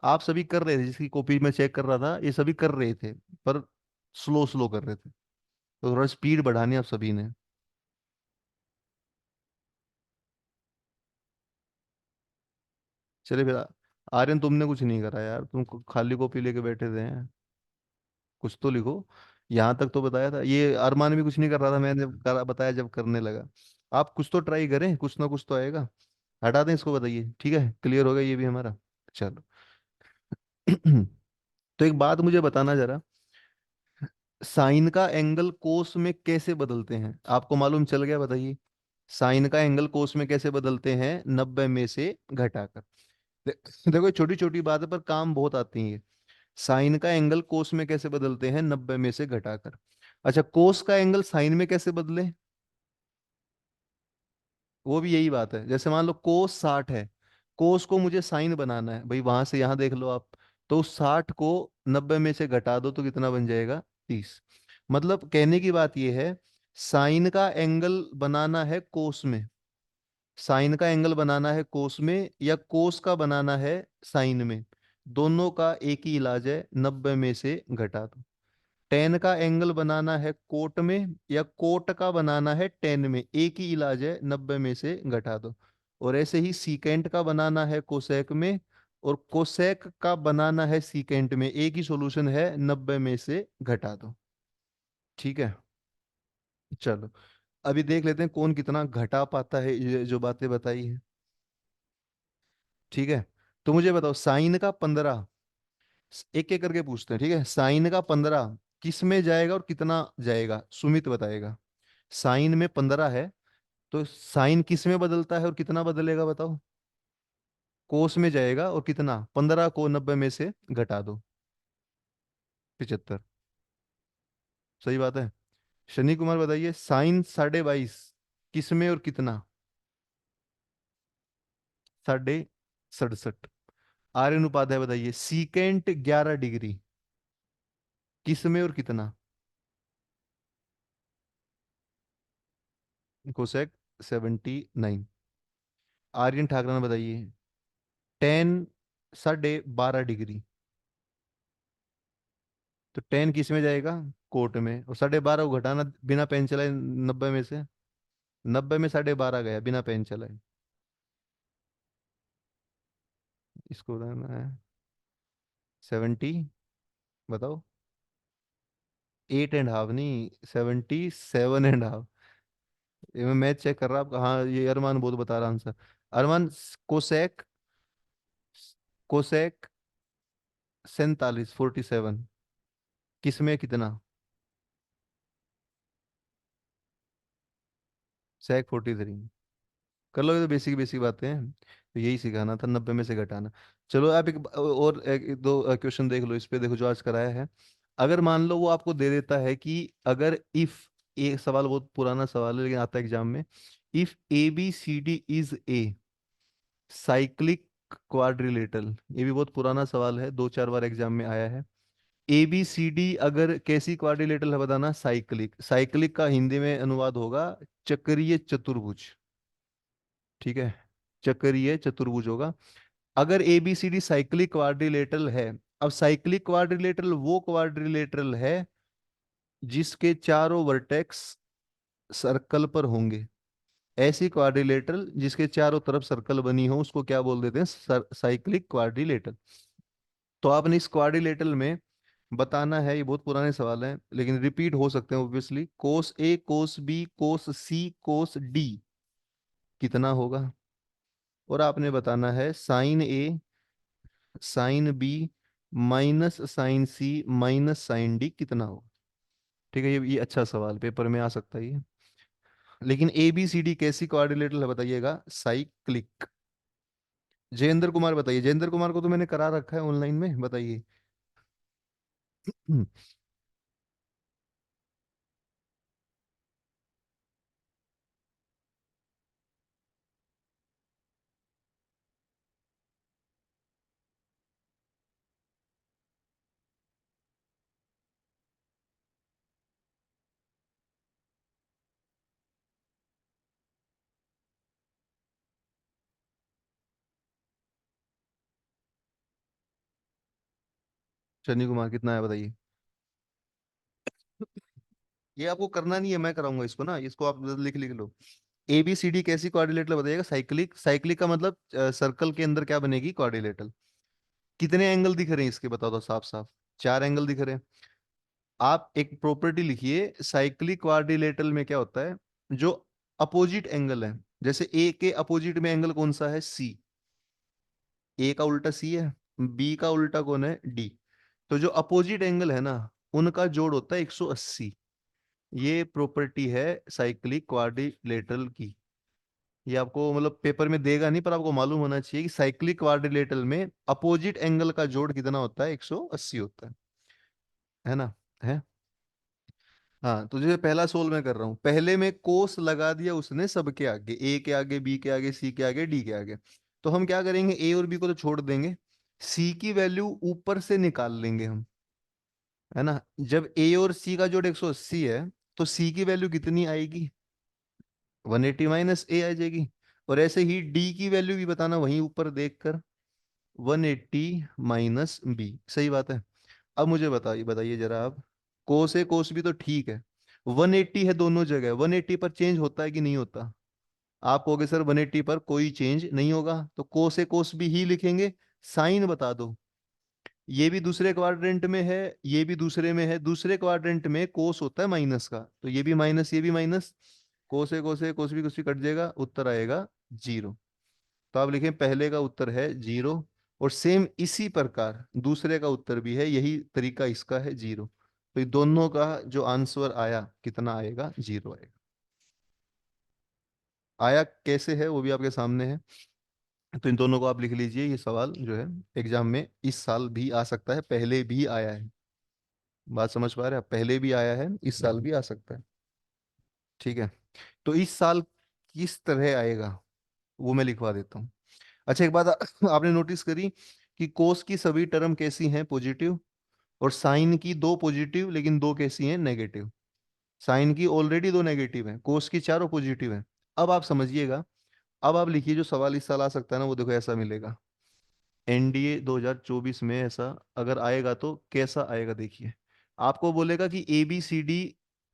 आप सभी कर रहे थे, जिसकी कॉपी में चेक कर रहा था, ये सभी कर रहे थे, पर स्लो स्लो कर रहे थे, तो थोड़ा स्पीड बढ़ानी आप सभी ने। चले फिर। आर्यन तुमने कुछ नहीं करा यार, तुम खाली कॉपी लेके बैठे थे हैं। कुछ तो लिखो। यहाँ तक तो बताया था, ये अरमान भी कुछ नहीं कर रहा था, मैंने बताया जब करने लगा। आप कुछ तो ट्राई करें, कुछ ना कुछ तो आएगा। हटा दें इसको, बताइए, ठीक है, क्लियर हो गया ये भी हमारा। चलो। तो एक बात मुझे बताना जरा, साइन का एंगल कोस में कैसे बदलते हैं, आपको मालूम चल गया, बताइए। साइन का एंगल कोस में कैसे बदलते हैं, 90 में से घटाकर। देखो, छोटी छोटी बात है पर काम बहुत आती है ये। साइन का एंगल कोस में कैसे बदलते हैं, 90 में से घटाकर। अच्छा, कोस का एंगल साइन में कैसे बदले, वो भी यही बात है। जैसे मान लो कोस 60 है, कोस को मुझे साइन बनाना है भाई, वहां से यहां देख लो आप। तो 60 को 90 में से घटा दो तो कितना बन जाएगा, 30। मतलब कहने की बात यह है, साइन का एंगल बनाना है कोस में, साइन का एंगल बनाना है कोस में, या कोस का बनाना है साइन में, दोनों का एक ही इलाज है, 90 में से घटा दो। टेन का एंगल बनाना है कोट में, या कोट का बनाना है टेन में, एक ही इलाज है, 90 में से घटा दो। और ऐसे ही सीकेंट का बनाना है कोसेक में, और कोसेक का बनाना है सीकेंट में, एक ही सॉल्यूशन है, 90 में से घटा दो। ठीक है। चलो, अभी देख लेते हैं कौन कितना घटा पाता है ये जो बातें बताई है। ठीक है। तो मुझे बताओ, साइन का 15, एक एक करके पूछते हैं, ठीक है। साइन का 15 किस में जाएगा और कितना जाएगा, सुमित बताएगा। साइन में 15 है, तो साइन किस में बदलता है और कितना बदलेगा, बताओ। कोस में जाएगा, और कितना, 15 को 90 में से घटा दो, 75। सही बात है। शनि कुमार बताइए, साइन 22.5 किस में और कितना, 67.5। आर्यन उपाध्याय बताइए, सीकेंट 11 डिग्री किस में और कितना, कोसेक 79। आर्यन ठाकरन बताइए, टेन 12.5 डिग्री, तो टेन किस में जाएगा, कोट में, और 12.5 को घटाना बिना पेन चलाए 90 में से, 90 में 12.5 गया बिना पेन चलाए। इसको बताना है 70, बताओ। 8.5 नहीं, 77.5। ये मैं मैच चेक कर रहा आपका, हाँ ये अरमान बहुत बता रहा आंसर। अरमान, कोसेक, कोसेक 47 किस में कितना, सेक 43। कर लो, ये तो बेसिक बेसिक बातें हैं, तो यही सिखाना था, 90 में से घटाना। चलो आप और एक दो क्वेश्चन देख लो इस पे, देखो जो आज कराया है। अगर मान लो वो आपको दे देता है कि अगर इफ, एक सवाल बहुत पुराना सवाल है लेकिन आता है एग्जाम में, if A B C D is a cyclic quadrilateral, ये भी बहुत पुराना सवाल है, 2 4 बार एग्जाम में आया है। ए बी सी डी अगर कैसी क्वाड्रिलेटरल है बताना, साइक्लिक, साइक्लिक का हिंदी में अनुवाद होगा चक्रीय चतुर्भुज। ठीक है, चक्रीय चतुर्भुज होगा। अगर A B C D cyclic quadrilateral है, अब साइक्लिक क्वाड्रिलेटरल वो क्वाड्रिलेटरल है जिसके चारों वर्टेक्स सर्कल पर होंगे। ऐसी क्वाड्रिलेटरल जिसके चारों तरफ सर्कल बनी हो उसको क्या बोल देते हैं, साइक्लिक क्वाड्रिलेटरल। तो आपने इस क्वाड्रिलेटरल में बताना है, ये बहुत पुराने सवाल हैं लेकिन रिपीट हो सकते हैं ऑब्वियसली, कोस ए कोस बी कोस सी कोस डी कितना होगा। और आपने बताना है साइन ए साइन बी माइनस साइन सी माइनस साइन डी कितना होगा। ठीक है, ये अच्छा सवाल पेपर में आ सकता है ये। लेकिन ए बी सी डी कैसी कोऑर्डिनेटर है बताइएगा, साइक्लिक। जयेंद्र कुमार बताइए, जयेंद्र कुमार को तो मैंने करा रखा है ऑनलाइन में, बताइए। शनि कुमार कितना है बताइए। ये आपको करना नहीं है, मैं कराऊंगा इसको ना, इसको आप लिख लिख लो। ABCD कैसी क्वाड्रिलेटरल बताइएगा? साइक्लिक। साइक्लिक का मतलब सर्कल के अंदर क्या बनेगी? क्वाड्रिलेटरल। कितने एंगल दिख रहे हैं इसके, बताओ तो साफ साफ। 4 एंगल दिख रहे हैं। आप एक प्रॉपर्टी लिखिए, साइक्लिक क्वाड्रिलेटरल में क्या होता है, जो अपोजिट एंगल है, जैसे ए के अपोजिट में एंगल कौन सा है? सी। ए का उल्टा सी है, बी का उल्टा कौन है? डी। तो जो अपोजिट एंगल है ना, उनका जोड़ होता है 180। ये प्रॉपर्टी है साइक्लिक क्वाड्रिलेटरल की। ये आपको मतलब पेपर में देगा नहीं, पर आपको मालूम होना चाहिए कि साइक्लिक क्वाड्रिलेटरल में अपोजिट एंगल का जोड़ कितना होता है? 180 होता है ना? है। हाँ, तो जैसे पहला सोल मैं कर रहा हूँ, पहले में कोस लगा दिया उसने सबके आगे, ए के आगे, बी के आगे, सी के आगे, डी के आगे। तो हम क्या करेंगे, ए और बी को तो छोड़ देंगे, सी की वैल्यू ऊपर से निकाल लेंगे हम, है ना? जब ए और सी का जोड़ 180 है, तो सी की वैल्यू कितनी आएगी? 180 माइनस ए आ जाएगी। और ऐसे ही डी की वैल्यू भी बताना वहीं ऊपर देखकर, 180 माइनस बी। सही बात है। अब मुझे बताइए बताइए जरा आप, कोस है, कोस भी तो ठीक है, 180 है दोनों जगह, 180 पर चेंज होता है कि नहीं होता? आप कहोगे सर 180 पर कोई चेंज नहीं होगा, तो कोस है कोस भी ही लिखेंगे। साइन बता दो, ये भी दूसरे क्वाड्रेंट में है, ये भी दूसरे में है, दूसरे क्वाड्रेंट में कोस होता है माइनस का, तो ये भी माइनस, ये भी माइनस, कोस है कोस भी कट जाएगा, उत्तर आएगा 0। तो आप लिखें पहले का उत्तर है 0, और सेम इसी प्रकार दूसरे का उत्तर भी है, यही तरीका इसका है 0। तो ये दोनों का जो आंसर आया कितना आएगा? 0 आएगा। आया कैसे है वो भी आपके सामने है। तो इन दोनों को आप लिख लीजिए, ये सवाल जो है एग्जाम में इस साल भी आ सकता है, पहले भी आया है। बात समझ पा रहे हैं आप? पहले भी आया है, इस साल भी आ सकता है। ठीक है। तो इस साल किस तरह आएगा वो मैं लिखवा देता हूँ। अच्छा, एक बात आपने नोटिस करी कि कोस की सभी टर्म कैसी हैं? पॉजिटिव। और साइन की 2 पॉजिटिव, लेकिन 2 कैसी हैं? नेगेटिव। साइन की ऑलरेडी 2 नेगेटिव हैं, कोस की चारों पॉजिटिव हैं। अब आप समझिएगा, अब आप लिखिए जो सवाल इस साल आ सकता है ना, वो देखो ऐसा मिलेगा। एनडीए 2024 में ऐसा अगर आएगा तो कैसा आएगा, देखिए। आपको बोलेगा कि ABCD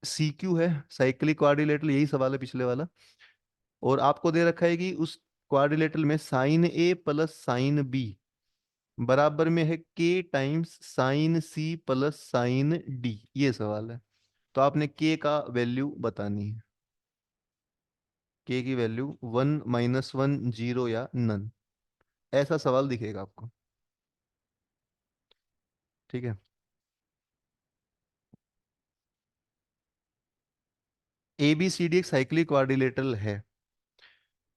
CQ है साइक्लिक क्वाड्रिलेटरल, यही सवाल है पिछले वाला। और आपको दे रखा है कि उस क्वाड्रिलेटरल में sine A plus sine B बराबर में है के times sine C plus sine D, ये सवाल है। तो आपने के का वैल्यू बतानी है। के की वैल्यू 1 - 1 0 या नन, ऐसा सवाल दिखेगा आपको। ठीक है। ABCD एक साइक्लिक क्वाड्रिलेटरल है,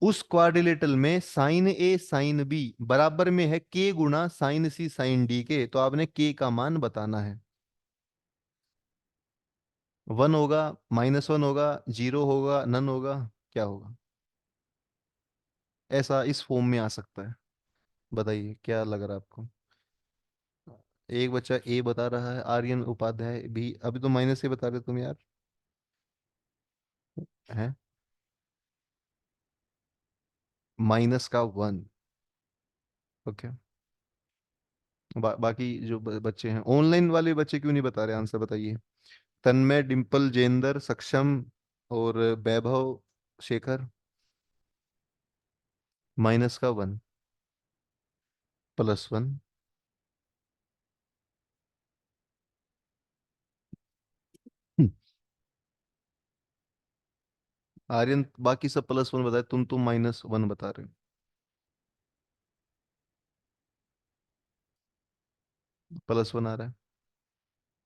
उस क्वाड्रिलेटरल में साइन ए साइन बी बराबर में है के गुणा साइन सी साइन डी के, तो आपने के का मान बताना है। 1 होगा, -1 होगा, 0 होगा, नन होगा, क्या होगा? ऐसा इस फॉर्म में आ सकता है। बताइए क्या लग रहा है आपको? एक बच्चा ए बता रहा है, आर्यन उपाध्याय भी। अभी तो माइनस से बता रहे तुम यार। हैं? -1। ओके। बाकी जो बच्चे हैं, ऑनलाइन वाले बच्चे क्यों नहीं बता रहे आंसर, बताइए। तन्मय, डिम्पल, जेंदर, सक्षम और वैभव, शेखर। -1, +1। आर्यन बाकी सब +1 बताए, तुम -1 बता रहे हो। +1 आ रहा है,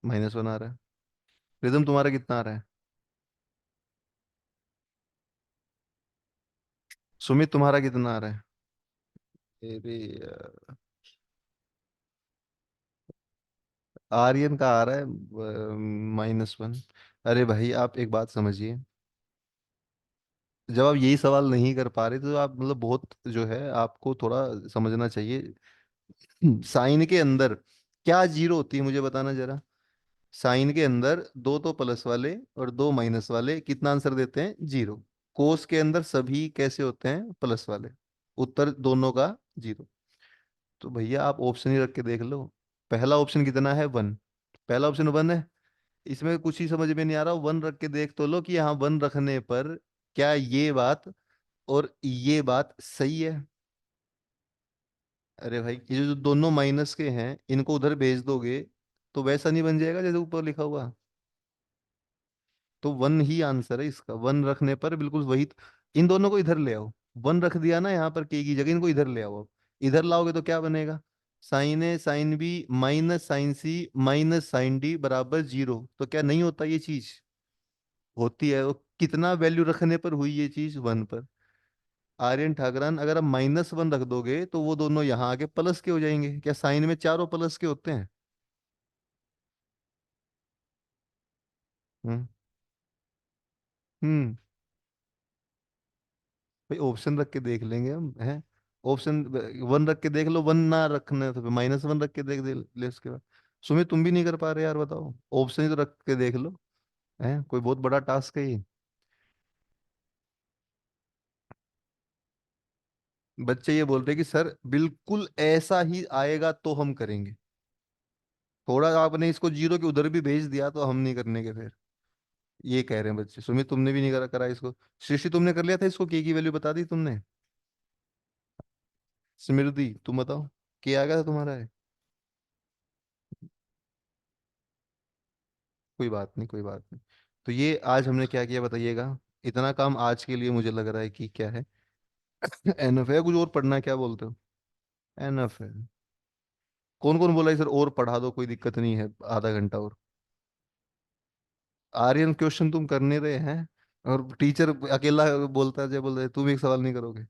-1 आ रहा है। रिदम तुम्हारा कितना आ रहा है? सुमित तुम्हारा कितना आ रहा है? अरे यार, आर्यन का आ रहा है -1। अरे भाई आप एक बात समझिए, जब आप यही सवाल नहीं कर पा रहे तो आप मतलब बहुत जो है आपको थोड़ा समझना चाहिए। साइन के अंदर क्या जीरो होती है, मुझे बताना जरा। साइन के अंदर दो तो प्लस वाले और दो माइनस वाले, कितना आंसर देते हैं? 0। कोस के अंदर सभी कैसे होते हैं? प्लस वाले। उत्तर दोनों का 0। तो भैया आप ऑप्शन ही रख के देख लो। पहला ऑप्शन कितना है? 1। पहला ऑप्शन 1 है। इसमें कुछ ही समझ में नहीं आ रहा, 1 रख के देख तो लो कि यहाँ 1 रखने पर क्या ये बात और ये बात सही है? अरे भाई, ये जो दोनों माइनस के हैं इनको उधर भेज दोगे तो वैसा नहीं बन जाएगा जैसे ऊपर लिखा हुआ? तो वन ही आंसर है इसका, वन रखने पर बिल्कुल वही। इन दोनों को इधर ले आओ। वन रख दिया ना यहाँ पर के की जगह, इनको इधर ले आओ अब। इधर लाओगे तो क्या बनेगा? साइन ए साइन बी माइनस साइन सी माइनस साइन डी बराबर 0। तो क्या नहीं होता ये चीज? होती है। वो कितना वैल्यू रखने पर हुई ये चीज? वन पर। आर्यन ठाकरान, अगर आप -1 रख दोगे तो वो दोनों यहाँ आके प्लस के हो जाएंगे। क्या साइन में चारों प्लस के होते हैं? हम्म। हम्म। भाई ऑप्शन रख के देख लेंगे हम हैं। ऑप्शन वन रख के देख लो, वन ना रखना तो -1 रख के देख दे ले उसके बाद। सुमित, तुम भी नहीं कर पा रहे यार, बताओ। ऑप्शन ही तो रख के देख लो। है कोई बहुत बड़ा टास्क है ये? बच्चे ये बोल रहे कि सर बिल्कुल ऐसा ही आएगा तो हम करेंगे। थोड़ा आपने इसको 0 के उधर भी भेज दिया तो हम नहीं करने के फिर। ये कह रहे हैं बच्चे। सुमित, तुमने भी नहीं करा इसको। सृष्टि, तुमने कर लिया था इसको? की वैल्यू बता दी तुमने? स्मृति, तुम बताओ। क्या आ गया था तुम्हारा है? कोई बात नहीं, कोई बात नहीं। तो ये आज हमने क्या किया बताइएगा? इतना काम आज के लिए मुझे लग रहा है कि क्या है। एनफ है, कुछ और पढ़ना है? क्या बोलते हो? एनफ है। कौन कौन बोला है सर और पढ़ा दो, कोई दिक्कत नहीं है, आधा घंटा और? आर्यन, क्वेश्चन तुम करने रहे हैं और टीचर अकेला बोलता है, जय बोल रहे तुम एक सवाल नहीं करोगे।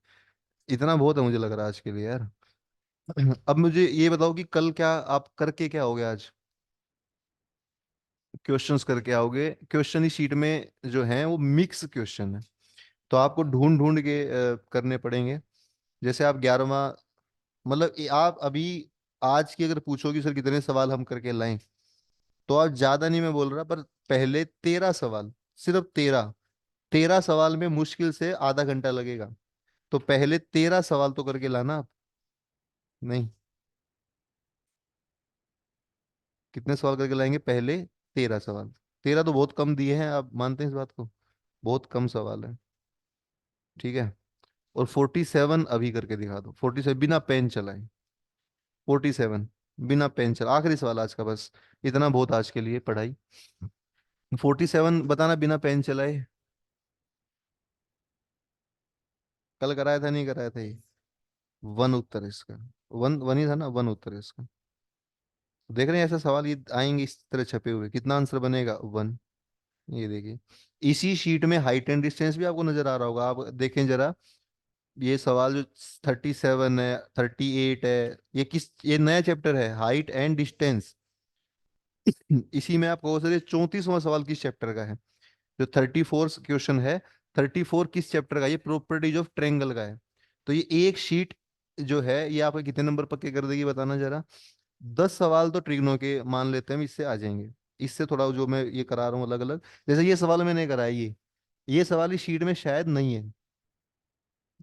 इतना बहुत है मुझे लग रहा है आज के लिए यार। अब मुझे ये बताओ कि कल क्या आप करके क्या होगे आज? क्वेश्चंस करके आओगे। क्वेश्चन इस शीट में जो है वो मिक्स क्वेश्चन है। तो आपको ढूंढ ढूंढ के करने पड़ेंगे। जैसे आप 11वां, मतलब आप अभी आज की अगर पूछोगे सर कितने सवाल हम करके लाएं, तो आप ज्यादा नहीं, मैं बोल रहा, पर पहले 13 सवाल, सिर्फ 13, 13 सवाल में मुश्किल से आधा घंटा लगेगा। तो पहले 13 सवाल तो करके लाना आप। नहीं, कितने सवाल करके लाएंगे? पहले 13 सवाल। 13 तो बहुत कम दिए हैं, आप मानते हैं इस बात को? बहुत कम सवाल है। ठीक है। और 47 अभी करके दिखा दो, 47 बिना पेन चलाए। 47 बिना पेन चला, आखिरी सवाल आज का बस। इतना बहुत आज के लिए पढ़ाई। 47 बताना बिना पेन चलाए। कल कराया था नहीं कराया था ये? वन उत्तर है इसका। वन वन ही था ना, वन उत्तर है इसका। देख रहे हैं ऐसे सवाल ये आएंगे इस तरह छपे हुए, कितना आंसर बनेगा? वन। ये देखिए, इसी शीट में हाइट एंड डिस्टेंस भी आपको नजर आ रहा होगा, आप देखें जरा। ये सवाल जो 37 है, 38 है, ये किस, ये नया चैप्टर है हाइट एंड डिस्टेंस। इसी में आप कहो सर ये 34वां सवाल किस चैप्टर का है? जो 34 क्वेश्चन है, 34 किस चैप्टर का? ये प्रॉपर्टीज ऑफ ट्रायंगल का है। तो ये एक शीट जो है ये आपके कितने नंबर पक्के कर देगी बताना जरा? 10 सवाल तो ट्रिग्नो के मान लेते हैं हम, इससे आ जाएंगे। इससे थोड़ा जो मैं ये करा रहा हूँ अलग अलग, जैसे ये सवाल मैंने कराया, ये सवाल इस शीट में शायद नहीं है।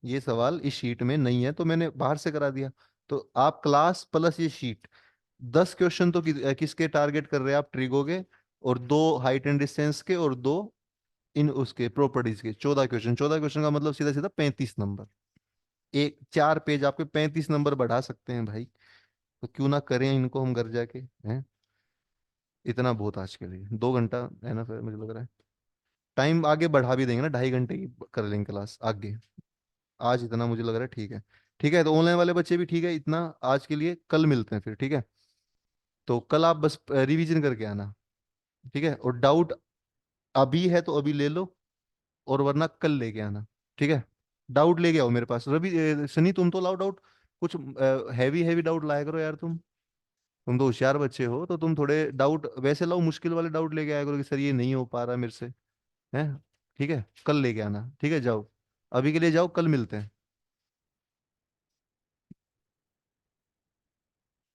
ये सवाल इस शीट में नहीं है तो मैंने बाहर से करा दिया। तो आप क्लास प्लस ये शीट, 10 क्वेश्चन तो किसके टारगेट कर रहे हैं आप? ट्रिगो के। और दो हाइट एंड डिस्टेंस के, और दो इन उसके प्रॉपर्टीज के। 14 क्वेश्चन, 14 क्वेश्चन का मतलब सीधा सीधा 35 नंबर। एक 4 पेज आपके 35 नंबर बढ़ा सकते हैं भाई। तो क्यों ना करें इनको हम घर जाके हैं। इतना बहुत आज के लिए 2 घंटा है ना, फिर मुझे लग रहा है टाइम आगे बढ़ा भी देंगे ना, 2.5 घंटे की कर लेंगे क्लास आगे। आज इतना मुझे लग रहा है ठीक है। ठीक है, तो ऑनलाइन वाले बच्चे भी ठीक है, इतना आज के लिए। कल मिलते हैं फिर, ठीक है? तो कल आप बस रिवीजन करके आना। ठीक है, और डाउट अभी है तो अभी ले लो, और वरना कल लेके आना। ठीक है? डाउट लेके आओ मेरे पास। रवि, सनी, तुम तो लाओ डाउट। कुछ हैवी हैवी डाउट लाया करो यार तुम तो होशियार बच्चे हो, तो तुम थोड़े डाउट वैसे लाओ, मुश्किल वाले डाउट लेके आया करो कि सर ये नहीं हो पा रहा मेरे से। है? ठीक है, कल लेके आना। ठीक है, जाओ। अभी के लिए जाओ, कल मिलते हैं।